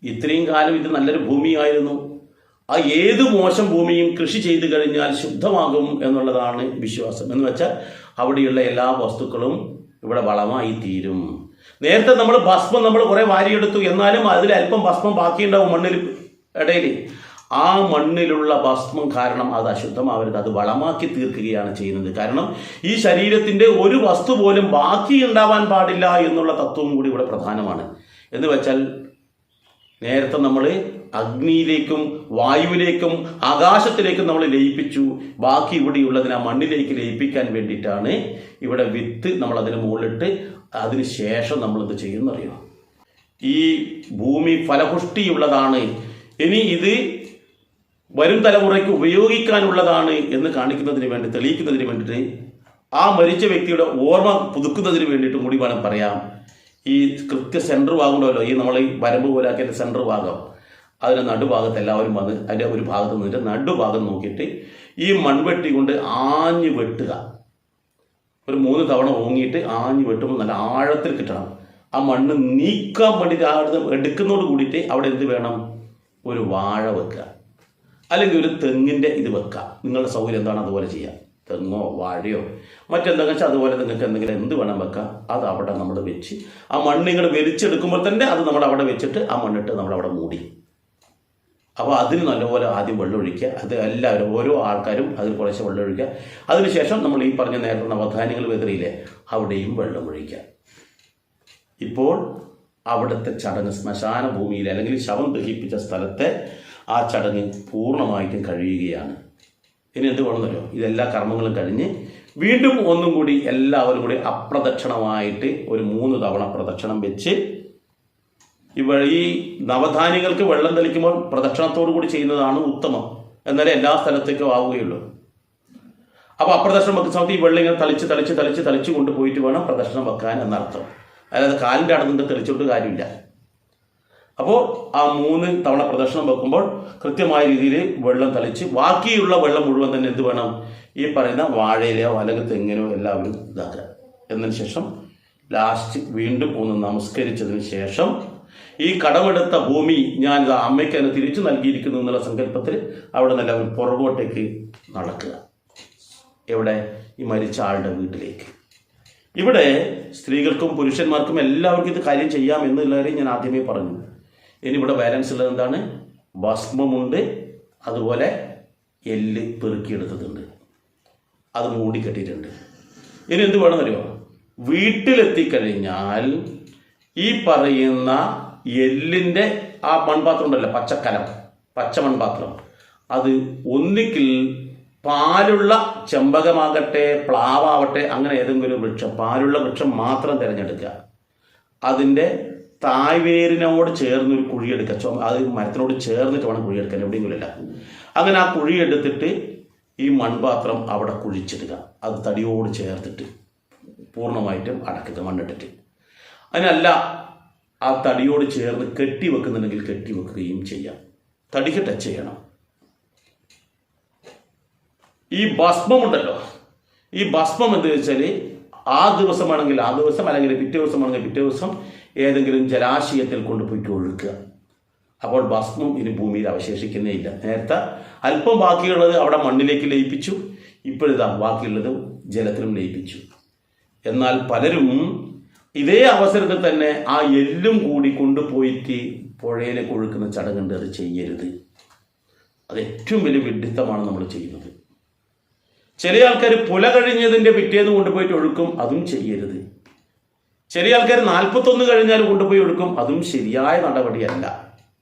ഇത്രയും കാലം ഇത് നല്ലൊരു ഭൂമിയായിരുന്നു. ആ ഏത് മോശം ഭൂമിയും കൃഷി ചെയ്തു കഴിഞ്ഞാൽ ശുദ്ധമാകും എന്നുള്ളതാണ് വിശ്വാസം. എന്ന് വെച്ചാൽ അവിടെയുള്ള എല്ലാ വസ്തുക്കളും ഇവിടെ വളമായി തീരും. നേരത്തെ നമ്മൾ ഭസ്മം നമ്മൾ കുറേ വാരിയെടുത്തു, എന്നാലും അതിൽ അല്പം ഭസ്മം ബാക്കിയുണ്ടാവും മണ്ണിൽ ഇടയിൽ. ആ മണ്ണിലുള്ള ഭസ്മം കാരണം അത് അശുദ്ധമാവരുത്, അത് വളമാക്കി തീർക്കുകയാണ് ചെയ്യുന്നത്. കാരണം ഈ ശരീരത്തിൻ്റെ ഒരു വസ്തു പോലും ബാക്കി ഉണ്ടാവാൻ പാടില്ല എന്നുള്ള തത്വം കൂടി ഇവിടെ പ്രധാനമാണ്. എന്ന് വെച്ചാൽ നേരത്തെ നമ്മൾ അഗ്നിയിലേക്കും വായുവിലേക്കും ആകാശത്തിലേക്കും നമ്മൾ ലയിപ്പിച്ചു. ബാക്കി ഇവിടെയുള്ളതിനെ ആ മണ്ണിലേക്ക് ലയിപ്പിക്കാൻ വേണ്ടിയിട്ടാണ് ഇവിടെ വിത്ത് നമ്മൾ അതിന് മുകളിലിട്ട് അതിന് ശേഷം നമ്മളെന്ത് ചെയ്യുന്നറിയോ? ഈ ഭൂമി ഫലപുഷ്ടിയുള്ളതാണ്, ഇനി ഇത് വരും തലമുറയ്ക്ക് ഉപയോഗിക്കാനുള്ളതാണ് എന്ന് കാണിക്കുന്നതിന് വേണ്ടി, തെളിയിക്കുന്നതിന് വേണ്ടിയിട്ട് ആ മരിച്ച വ്യക്തിയുടെ ഓർമ്മ പുതുക്കുന്നതിന് വേണ്ടിയിട്ടും കൂടി വേണം പറയാം. ഈ കൃത്യ സെൻറ്റർ ഭാഗമുണ്ടല്ലോ, ഈ നമ്മൾ ഈ വരമ്പ് പോലാക്കിയ സെൻറ്റർ ഭാഗം, അതിൻ്റെ നടുഭാഗത്ത് എല്ലാവരും വന്ന് അതിൻ്റെ ഒരു ഭാഗത്ത് നിന്നിട്ട് നടുഭാഗം നോക്കിയിട്ട് ഈ മൺവെട്ടി കൊണ്ട് ആഞ്ഞ് വെട്ടുക. ഒരു 3 തവണ ഓങ്ങിയിട്ട് ആഞ്ഞ് വെട്ടുമ്പോൾ നല്ല ആഴത്തിൽ കിട്ടണം. ആ മണ്ണ് നീക്കാൻ വേണ്ടിയിട്ട് എടുക്കുന്നതോട് കൂടിയിട്ട് അവിടെ എന്ത് വേണം? ഒരു വാഴ വെക്കുക, അല്ലെങ്കിൽ ഒരു തെങ്ങിൻ്റെ ഇത് വെക്കുക. നിങ്ങളുടെ സൗകര്യം എന്താണ് അതുപോലെ ചെയ്യുക. തെങ്ങോ വാഴയോ മറ്റെന്തെങ്കിലും വെച്ചാൽ അതുപോലെ നിങ്ങൾക്ക് എന്തെങ്കിലും എന്ത് വേണം വെക്കാം. അത് അവിടെ നമ്മൾ വെച്ച് ആ മണ്ണ് ഇങ്ങനെ വലിച്ചെടുക്കുമ്പോൾ തന്നെ അത് നമ്മൾ അവിടെ വെച്ചിട്ട് ആ മണ്ണിട്ട് നമ്മളവിടെ മൂടി. അപ്പോൾ അതിന് നല്ലപോലെ ആദ്യം വെള്ളം ഒഴിക്കുക. അത് എല്ലാവരും ഓരോ ആൾക്കാരും അതിൽ കുറച്ച് വെള്ളം ഒഴിക്കുക. അതിനുശേഷം നമ്മൾ ഈ പറഞ്ഞ നേരത്തെ നവധാന്യങ്ങൾ വെതറിയില്ലേ, അവിടെയും വെള്ളം ഒഴിക്കുക. ഇപ്പോൾ അവിടുത്തെ ചടങ്ങ് ശ്മശാന ഭൂമിയിൽ അല്ലെങ്കിൽ ശവം ദഹിപ്പിച്ച സ്ഥലത്തെ ആ ചടങ്ങ് പൂർണ്ണമായിട്ടും കഴിയുകയാണ്. ഇനി എന്ത് വേണമെന്നല്ലോ, ഇതെല്ലാ കർമ്മങ്ങളും കഴിഞ്ഞ് വീണ്ടും ഒന്നും കൂടി എല്ലാവരും കൂടി അപ്രദക്ഷിണമായിട്ട് ഒരു 3 തവണ പ്രദക്ഷിണം വെച്ച് ഈ നവധാന്യങ്ങൾക്ക് വെള്ളം തെളിക്കുമ്പോൾ പ്രദക്ഷിണത്തോടു കൂടി ചെയ്യുന്നതാണ് ഉത്തമം. എന്നാലേ എല്ലാ സ്ഥലത്തേക്കും ആവുകയുള്ളൂ. അപ്പോൾ അപ്രദക്ഷിണം വെക്കുന്ന സമയത്ത് ഈ വെള്ളം ഇങ്ങനെ തളിച്ച് കൊണ്ടുപോയിട്ട് വേണം പ്രദക്ഷിണം വെക്കാൻ എന്നർത്ഥം. അതായത് കാലിൻ്റെ അടുത്ത് തെളിച്ചുകൊണ്ട് കാര്യമില്ല. അപ്പോൾ ആ 3 തവണ പ്രദക്ഷിണം വെക്കുമ്പോൾ കൃത്യമായ രീതിയിൽ വെള്ളം തളിച്ച് ബാക്കിയുള്ള വെള്ളം മുഴുവൻ തന്നെ എന്ത് വേണം? ഈ പറയുന്ന വാഴയിലോ അല്ലെങ്കിൽ തെങ്ങിനോ എല്ലാവരും ഇതാക്കുക. എന്നതിന് ശേഷം ലാസ്റ്റ് വീണ്ടും ഒന്ന് നമസ്കരിച്ചതിന് ശേഷം ഈ കടമെടുത്ത ഭൂമി ഞാൻ അമ്മയ്ക്ക് അതിനെ തിരിച്ചു നൽകിയിരിക്കുന്നു എന്നുള്ള സങ്കല്പത്തിൽ അവിടെ നിന്ന് എല്ലാവരും പുറകോട്ടേക്ക് നടക്കുക. എവിടെ? ഈ മരിച്ച ആളുടെ വീട്ടിലേക്ക്. ഇവിടെ സ്ത്രീകൾക്കും പുരുഷന്മാർക്കും എല്ലാവർക്കും ഇത് കാര്യം ചെയ്യാം എന്നുള്ളവരെ ഞാൻ ആദ്യമേ പറഞ്ഞു. ഇനി ഇവിടെ ബാലൻസ് ഉള്ളത് എന്താണ്? ഭസ്മമുണ്ട്, അതുപോലെ എല്ല് പെറുക്കിയെടുത്തതുണ്ട്, അത് മൂടിക്കെട്ടിയിട്ടുണ്ട്. ഇനി എന്ത് വേണമെന്നറിയോ? വീട്ടിലെത്തിക്കഴിഞ്ഞാൽ ഈ പറയുന്ന എല്ലിൻ്റെ ആ മൺപാത്രം ഉണ്ടല്ലോ, പച്ച മൺപാത്രം, അത് ഒന്നിക്കിൽ പാലുള്ള ചെമ്പകമാകട്ടെ പ്ലാവാവട്ടെ അങ്ങനെ ഏതെങ്കിലും ഒരു വൃക്ഷം, പാലുള്ള വൃക്ഷം മാത്രം തിരഞ്ഞെടുക്കുക. അതിൻ്റെ തായ്വേരിനോട് ചേർന്നൊരു കുഴിയെടുക്കുക. അത് മരത്തിനോട് ചേർന്നിട്ട് വേണം കുഴിയെടുക്കാൻ, എവിടെയെങ്കിലും ഇല്ല. അങ്ങനെ ആ കുഴിയെടുത്തിട്ട് ഈ മൺപാത്രം അവിടെ കുഴിച്ചിടുക. അത് തടിയോട് ചേർത്തിട്ട് പൂർണ്ണമായിട്ടും അടക്കുക, മണ്ണിട്ടിട്ട്. അതിനല്ല ആ തടിയോട് ചേർന്ന് കെട്ടി വെക്കുന്നുണ്ടെങ്കിൽ കെട്ടി വെക്കുകയും ചെയ്യാം. തടിക്ക് ടച്ച് ചെയ്യണം. ഈ ഭസ്മമുണ്ടല്ലോ, ഈ ഭസ്മം എന്ന് വെച്ചാൽ ആ ദിവസമാണെങ്കിൽ ആ ദിവസം, അല്ലെങ്കിൽ പിറ്റേ ദിവസമാണെങ്കിൽ പിറ്റേ ദിവസം ഏതെങ്കിലും ജലാശയത്തിൽ കൊണ്ടുപോയിട്ട് ഒഴുക്കുക. അപ്പോൾ ഭസ്മം ഇനി ഭൂമിയിൽ അവശേഷിക്കുന്നേ ഇല്ല. നേരത്തെ അല്പം ബാക്കിയുള്ളത് അവിടെ മണ്ണിലേക്ക് ലയിപ്പിച്ചു, ഇപ്പോഴിതാ ബാക്കിയുള്ളത് ജലത്തിലും ലയിപ്പിച്ചു. എന്നാൽ പലരും ഇതേ അവസരത്തിൽ തന്നെ ആ എല്ലും കൂടി കൊണ്ടുപോയിട്ട് പുഴയിലേക്ക് ഒഴുക്കുന്ന ചടങ്ങുണ്ട്. അത് ചെയ്യരുത്. അത് ഏറ്റവും വലിയ വിഡ്ഢിത്തമാണ് നമ്മൾ ചെയ്യുന്നത്. ചില ആൾക്കാർ പുല കഴിഞ്ഞതിൻ്റെ പിറ്റേന്ന് കൊണ്ടുപോയിട്ട് ഒഴുക്കും. അതും ചെയ്യരുത്. ചില ആൾക്കാർ 41 കഴിഞ്ഞാൽ കൊണ്ടുപോയി ഒഴുക്കും. അതും ശരിയായ നടപടിയല്ല.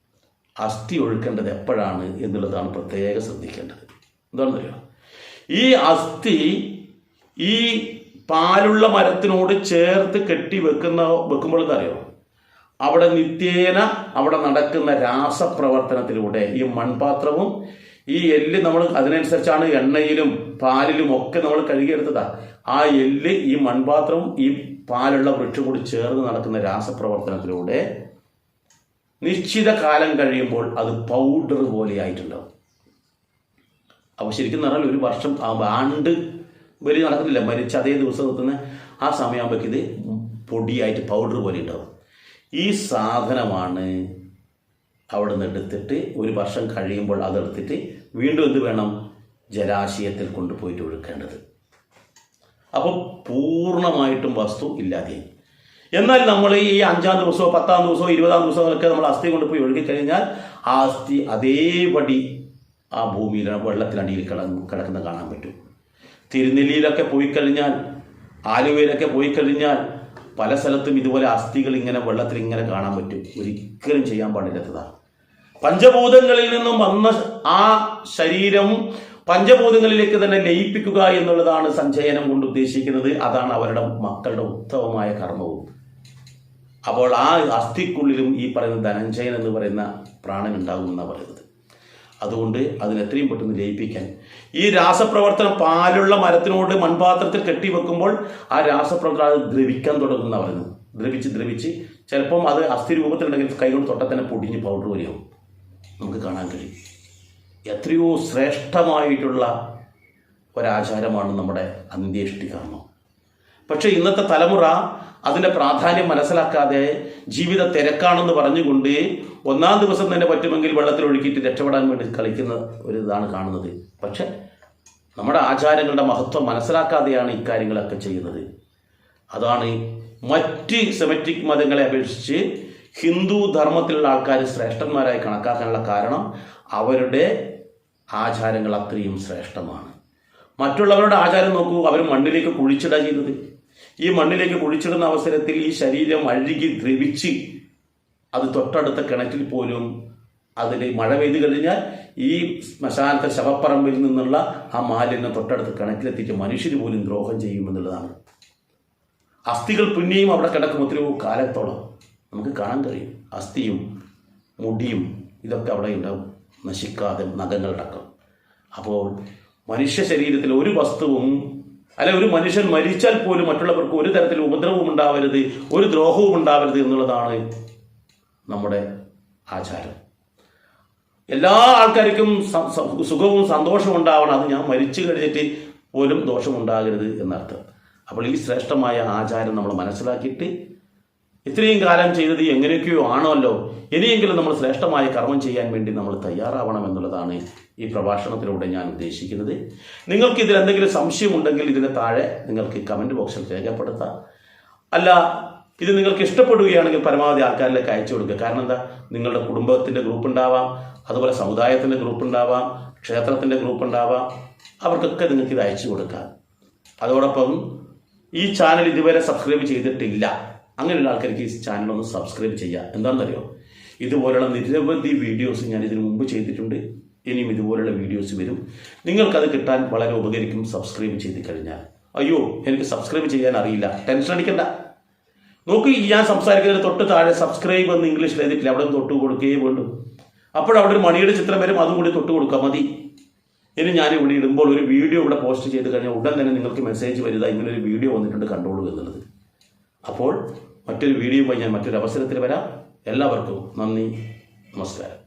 അസ്ഥി ഒഴുക്കേണ്ടത് എപ്പോഴാണ് എന്നുള്ളതാണ് പ്രത്യേകം ശ്രദ്ധിക്കേണ്ടത്. എന്താണെന്നറിയോ, ഈ അസ്ഥി ഈ പാലുള്ള മരത്തിനോട് ചേർത്ത് കെട്ടി വെക്കുമ്പോൾ അറിയോ, അവിടെ നിത്യേന അവിടെ നടക്കുന്ന രാസപ്രവർത്തനത്തിലൂടെ ഈ മൺപാത്രവും ഈ എല്ല് നമ്മൾ അതിനനുസരിച്ചാണ് എണ്ണയിലും പാലിലും ഒക്കെ നമ്മൾ കഴുകിയെടുത്തതാ. ആ എല്ല് ഈ മൺപാത്രവും ഈ പാലുള്ള വൃക്ഷം കൂടി ചേർന്ന് നടക്കുന്ന രാസപ്രവർത്തനത്തിലൂടെ നിശ്ചിത കാലം കഴിയുമ്പോൾ അത് പൗഡർ പോലെ ആയിട്ടുണ്ടാവും. അപ്പോൾ ശരിക്കും പറഞ്ഞാൽ ഒരു വർഷം ആണ്ട് വലിയ നടക്കുന്നില്ല, മരിച്ച അതേ ദിവസം എത്തുന്ന ആ സമയമാകുമ്പോഴേക്ക് ഇത് പൊടിയായിട്ട് പൗഡർ പോലെ ഉണ്ടാവും. ഈ സാധനമാണ് അവിടെ നിന്ന് എടുത്തിട്ട് ഒരു വർഷം കഴിയുമ്പോൾ അതെടുത്തിട്ട് വീണ്ടും എന്ത് വേണം, ജലാശയത്തിൽ കൊണ്ടുപോയിട്ട് ഒഴുക്കേണ്ടത്. അപ്പോൾ പൂർണ്ണമായിട്ടും വസ്തു ഇല്ലാതെയായി. എന്നാൽ നമ്മൾ ഈ 5-ാം ദിവസമോ 10-ാം ദിവസമോ 20-ാം ദിവസമൊക്കെ നമ്മൾ അസ്ഥി കൊണ്ടുപോയി ഒഴുകിക്കഴിഞ്ഞാൽ ആ അസ്ഥി അതേപടി ആ ഭൂമിയിൽ വെള്ളത്തിനടിയിൽ കിടക്കുന്ന കാണാൻ പറ്റും. തിരുനെല്ലിയിലൊക്കെ പോയി കഴിഞ്ഞാൽ, ആലുവയിലൊക്കെ പോയി കഴിഞ്ഞാൽ പല സ്ഥലത്തും ഇതുപോലെ അസ്ഥികൾ ഇങ്ങനെ വെള്ളത്തിൽ ഇങ്ങനെ കാണാൻ പറ്റും. ഒരിക്കലും ചെയ്യാൻ പാടില്ലാത്തതാണ്. പഞ്ചഭൂതങ്ങളിൽ നിന്നും വന്ന ആ ശരീരം പഞ്ചഭൂതങ്ങളിലേക്ക് തന്നെ ലയിപ്പിക്കുക എന്നുള്ളതാണ് സഞ്ചയനം കൊണ്ട് ഉദ്ദേശിക്കുന്നത്. അതാണ് അവരുടെ മക്കളുടെ ഉത്തമമായ കർമ്മവും. അപ്പോൾ ആ അസ്ഥിക്കുള്ളിലും ഈ പറയുന്ന ധനഞ്ജയൻ എന്ന് പറയുന്ന പ്രാണൻ ഉണ്ടാകുമെന്നാണ് പറയുന്നത്. അതുകൊണ്ട് അതിനെത്രയും പെട്ടെന്ന് ലയിപ്പിക്കാൻ ഈ രാസപ്രവർത്തനം പാലുള്ള മരത്തിനോട് മൺപാത്രത്തിൽ കെട്ടിവെക്കുമ്പോൾ ആ രാസപ്രവർത്തനം അത് ദ്രവിക്കാൻ തുടങ്ങുന്ന പറയുന്നത്. ദ്രവിച്ച് ചിലപ്പം അത് അസ്ഥി രൂപത്തിലുണ്ടെങ്കിൽ കൈകൊണ്ട് തൊട്ടാൽ തന്നെ പൊടിഞ്ഞ് പൗഡർ വരെയാവും. നമുക്ക് കാണാൻ കഴിയും. എത്രയോ ശ്രേഷ്ഠമായിട്ടുള്ള ഒരാചാരമാണ് നമ്മുടെ അന്ത്യേഷ്ടി കർമ്മം. പക്ഷേ ഇന്നത്തെ തലമുറ അതിൻ്റെ പ്രാധാന്യം മനസ്സിലാക്കാതെ ജീവിത തിരക്കാണെന്ന് പറഞ്ഞുകൊണ്ട് 1-ാം ദിവസം തന്നെ പറ്റുമെങ്കിൽ വെള്ളത്തിൽ ഒഴുക്കിയിട്ട് രക്ഷപ്പെടാൻ വേണ്ടി കളിക്കുന്ന ഒരു ഇതാണ് കാണുന്നത്. പക്ഷെ നമ്മുടെ ആചാരങ്ങളുടെ മഹത്വം മനസ്സിലാക്കാതെയാണ് ഇക്കാര്യങ്ങളൊക്കെ ചെയ്യുന്നത്. അതാണ് മറ്റ് സെമറ്റിക് മതങ്ങളെ അപേക്ഷിച്ച് ഹിന്ദു ധർമ്മത്തിലുള്ള ആൾക്കാർ ശ്രേഷ്ഠന്മാരായി കണക്കാക്കാനുള്ള കാരണം അവരുടെ ആചാരങ്ങൾ അത്രയും ശ്രേഷ്ഠമാണ്. മറ്റുള്ളവരുടെ ആചാരം നോക്കൂ, അവർ മണ്ണിലേക്ക് കുഴിച്ചിടുക ചെയ്യുന്നത്. ഈ മണ്ണിലേക്ക് കുഴിച്ചിടുന്ന അവസരത്തിൽ ഈ ശരീരം അഴുകി ദ്രവിച്ച് അത് തൊട്ടടുത്ത കിണറ്റിൽ പോലും അതിൽ മഴ പെയ്ത് കഴിഞ്ഞാൽ ഈ ശ്മശാനത്തെ ശവപ്പറമ്പിൽ നിന്നുള്ള ആ മാലിന്യം തൊട്ടടുത്ത് കിണറ്റിലെത്തിച്ച് മനുഷ്യർ പോലും ദ്രോഹം ചെയ്യുമെന്നുള്ളതാണ്. അസ്ഥികൾ പിന്നെയും അവിടെ കിടക്കും എത്രയോ കാലത്തോളം നമുക്ക് കാണാൻ കഴിയും. അസ്ഥിയും മുടിയും ഇതൊക്കെ അവിടെ ഉണ്ടാവും, നശിക്കാതെ നഖങ്ങളടക്കം. അപ്പോൾ മനുഷ്യ ശരീരത്തിൽ ഒരു വസ്തുവും ഒരു മനുഷ്യൻ മരിച്ചാൽ പോലും മറ്റുള്ളവർക്ക് ഒരു തരത്തിൽ ഉപദ്രവവും ഉണ്ടാവരുത്, ഒരു ദ്രോഹവും ഉണ്ടാവരുത് എന്നുള്ളതാണ് നമ്മുടെ ആചാരം. എല്ലാ ആൾക്കാർക്കും സുഖവും സന്തോഷവും ഉണ്ടാവണം. അത് ഞാൻ മരിച്ചു കഴിഞ്ഞിട്ട് പോലും ദോഷമുണ്ടാകരുത് എന്നർത്ഥം. അപ്പോൾ ഈ ശ്രേഷ്ഠമായ ആചാരം നമ്മൾ മനസ്സിലാക്കിയിട്ട് ഇത്രയും കാലം ചെയ്തത് എങ്ങനെയൊക്കെയോ ആണല്ലോ, ഇനിയെങ്കിലും നമ്മൾ ശ്രേഷ്ഠമായ കർമ്മം ചെയ്യാൻ വേണ്ടി നമ്മൾ തയ്യാറാവണം എന്നുള്ളതാണ് ഈ പ്രഭാഷണത്തിലൂടെ ഞാൻ ഉദ്ദേശിക്കുന്നത്. നിങ്ങൾക്ക് ഇതിൽ എന്തെങ്കിലും സംശയമുണ്ടെങ്കിൽ ഇതിന് താഴെ നിങ്ങൾക്ക് കമൻറ്റ് ബോക്സിൽ രേഖപ്പെടുത്താം. അല്ല, ഇത് നിങ്ങൾക്ക് ഇഷ്ടപ്പെടുകയാണെങ്കിൽ പരമാവധി ആൾക്കാരിലേക്ക് അയച്ചു കൊടുക്കുക. കാരണം എന്താ, നിങ്ങളുടെ കുടുംബത്തിൻ്റെ ഗ്രൂപ്പ് ഉണ്ടാവാം, അതുപോലെ സമുദായത്തിൻ്റെ ഗ്രൂപ്പ് ഉണ്ടാവാം, ക്ഷേത്രത്തിൻ്റെ ഗ്രൂപ്പ് ഉണ്ടാവാം, അവർക്കൊക്കെ നിങ്ങൾക്ക് ഇത് അയച്ചു കൊടുക്കാം. അതോടൊപ്പം ഈ ചാനൽ ഇതുവരെ സബ്സ്ക്രൈബ് ചെയ്തിട്ടില്ല, അങ്ങനെയുള്ള ആൾക്കാർക്ക് ഈ ചാനലൊന്ന് സബ്സ്ക്രൈബ് ചെയ്യുക. എന്താണെന്നറിയോ, ഇതുപോലുള്ള നിരവധി വീഡിയോസ് ഞാൻ ഇതിനു മുമ്പ് ചെയ്തിട്ടുണ്ട്. ഇനിയും ഇതുപോലുള്ള വീഡിയോസ് വരും. നിങ്ങൾക്കത് കിട്ടാൻ വളരെ ഉപകരിക്കും സബ്സ്ക്രൈബ് ചെയ്ത് കഴിഞ്ഞാൽ. അയ്യോ, എനിക്ക് സബ്സ്ക്രൈബ് ചെയ്യാൻ അറിയില്ല, ടെൻഷൻ അടിക്കണ്ട. നോക്കി, ഞാൻ സംസാരിക്കുന്നതിന് തൊട്ട് താഴെ സബ്സ്ക്രൈബ് എന്ന് ഇംഗ്ലീഷിൽ എഴുതിയിട്ടില്ല, അവിടെ തൊട്ട് കൊടുക്കുകയേ വേണ്ടു. അപ്പോഴവിടെ ഒരു മണിയുടെ ചിത്രം വരും, അതും കൂടി തൊട്ട് കൊടുക്കുക മതി. ഇനി ഞാൻ ഇവിടെ ഇടുമ്പോൾ ഒരു വീഡിയോ ഇവിടെ പോസ്റ്റ് ചെയ്ത് കഴിഞ്ഞാൽ ഉടൻ തന്നെ നിങ്ങൾക്ക് മെസ്സേജ് വരുക, ഇങ്ങനൊരു വീഡിയോ വന്നിട്ടുണ്ട് കണ്ടോളൂ എന്നുള്ളത്. അപ്പോൾ മറ്റൊരു വീഡിയോയുമായി ഞാൻ മറ്റൊരു അവസരത്തിൽ വരാം. എല്ലാവർക്കും നന്ദി, നമസ്കാരം.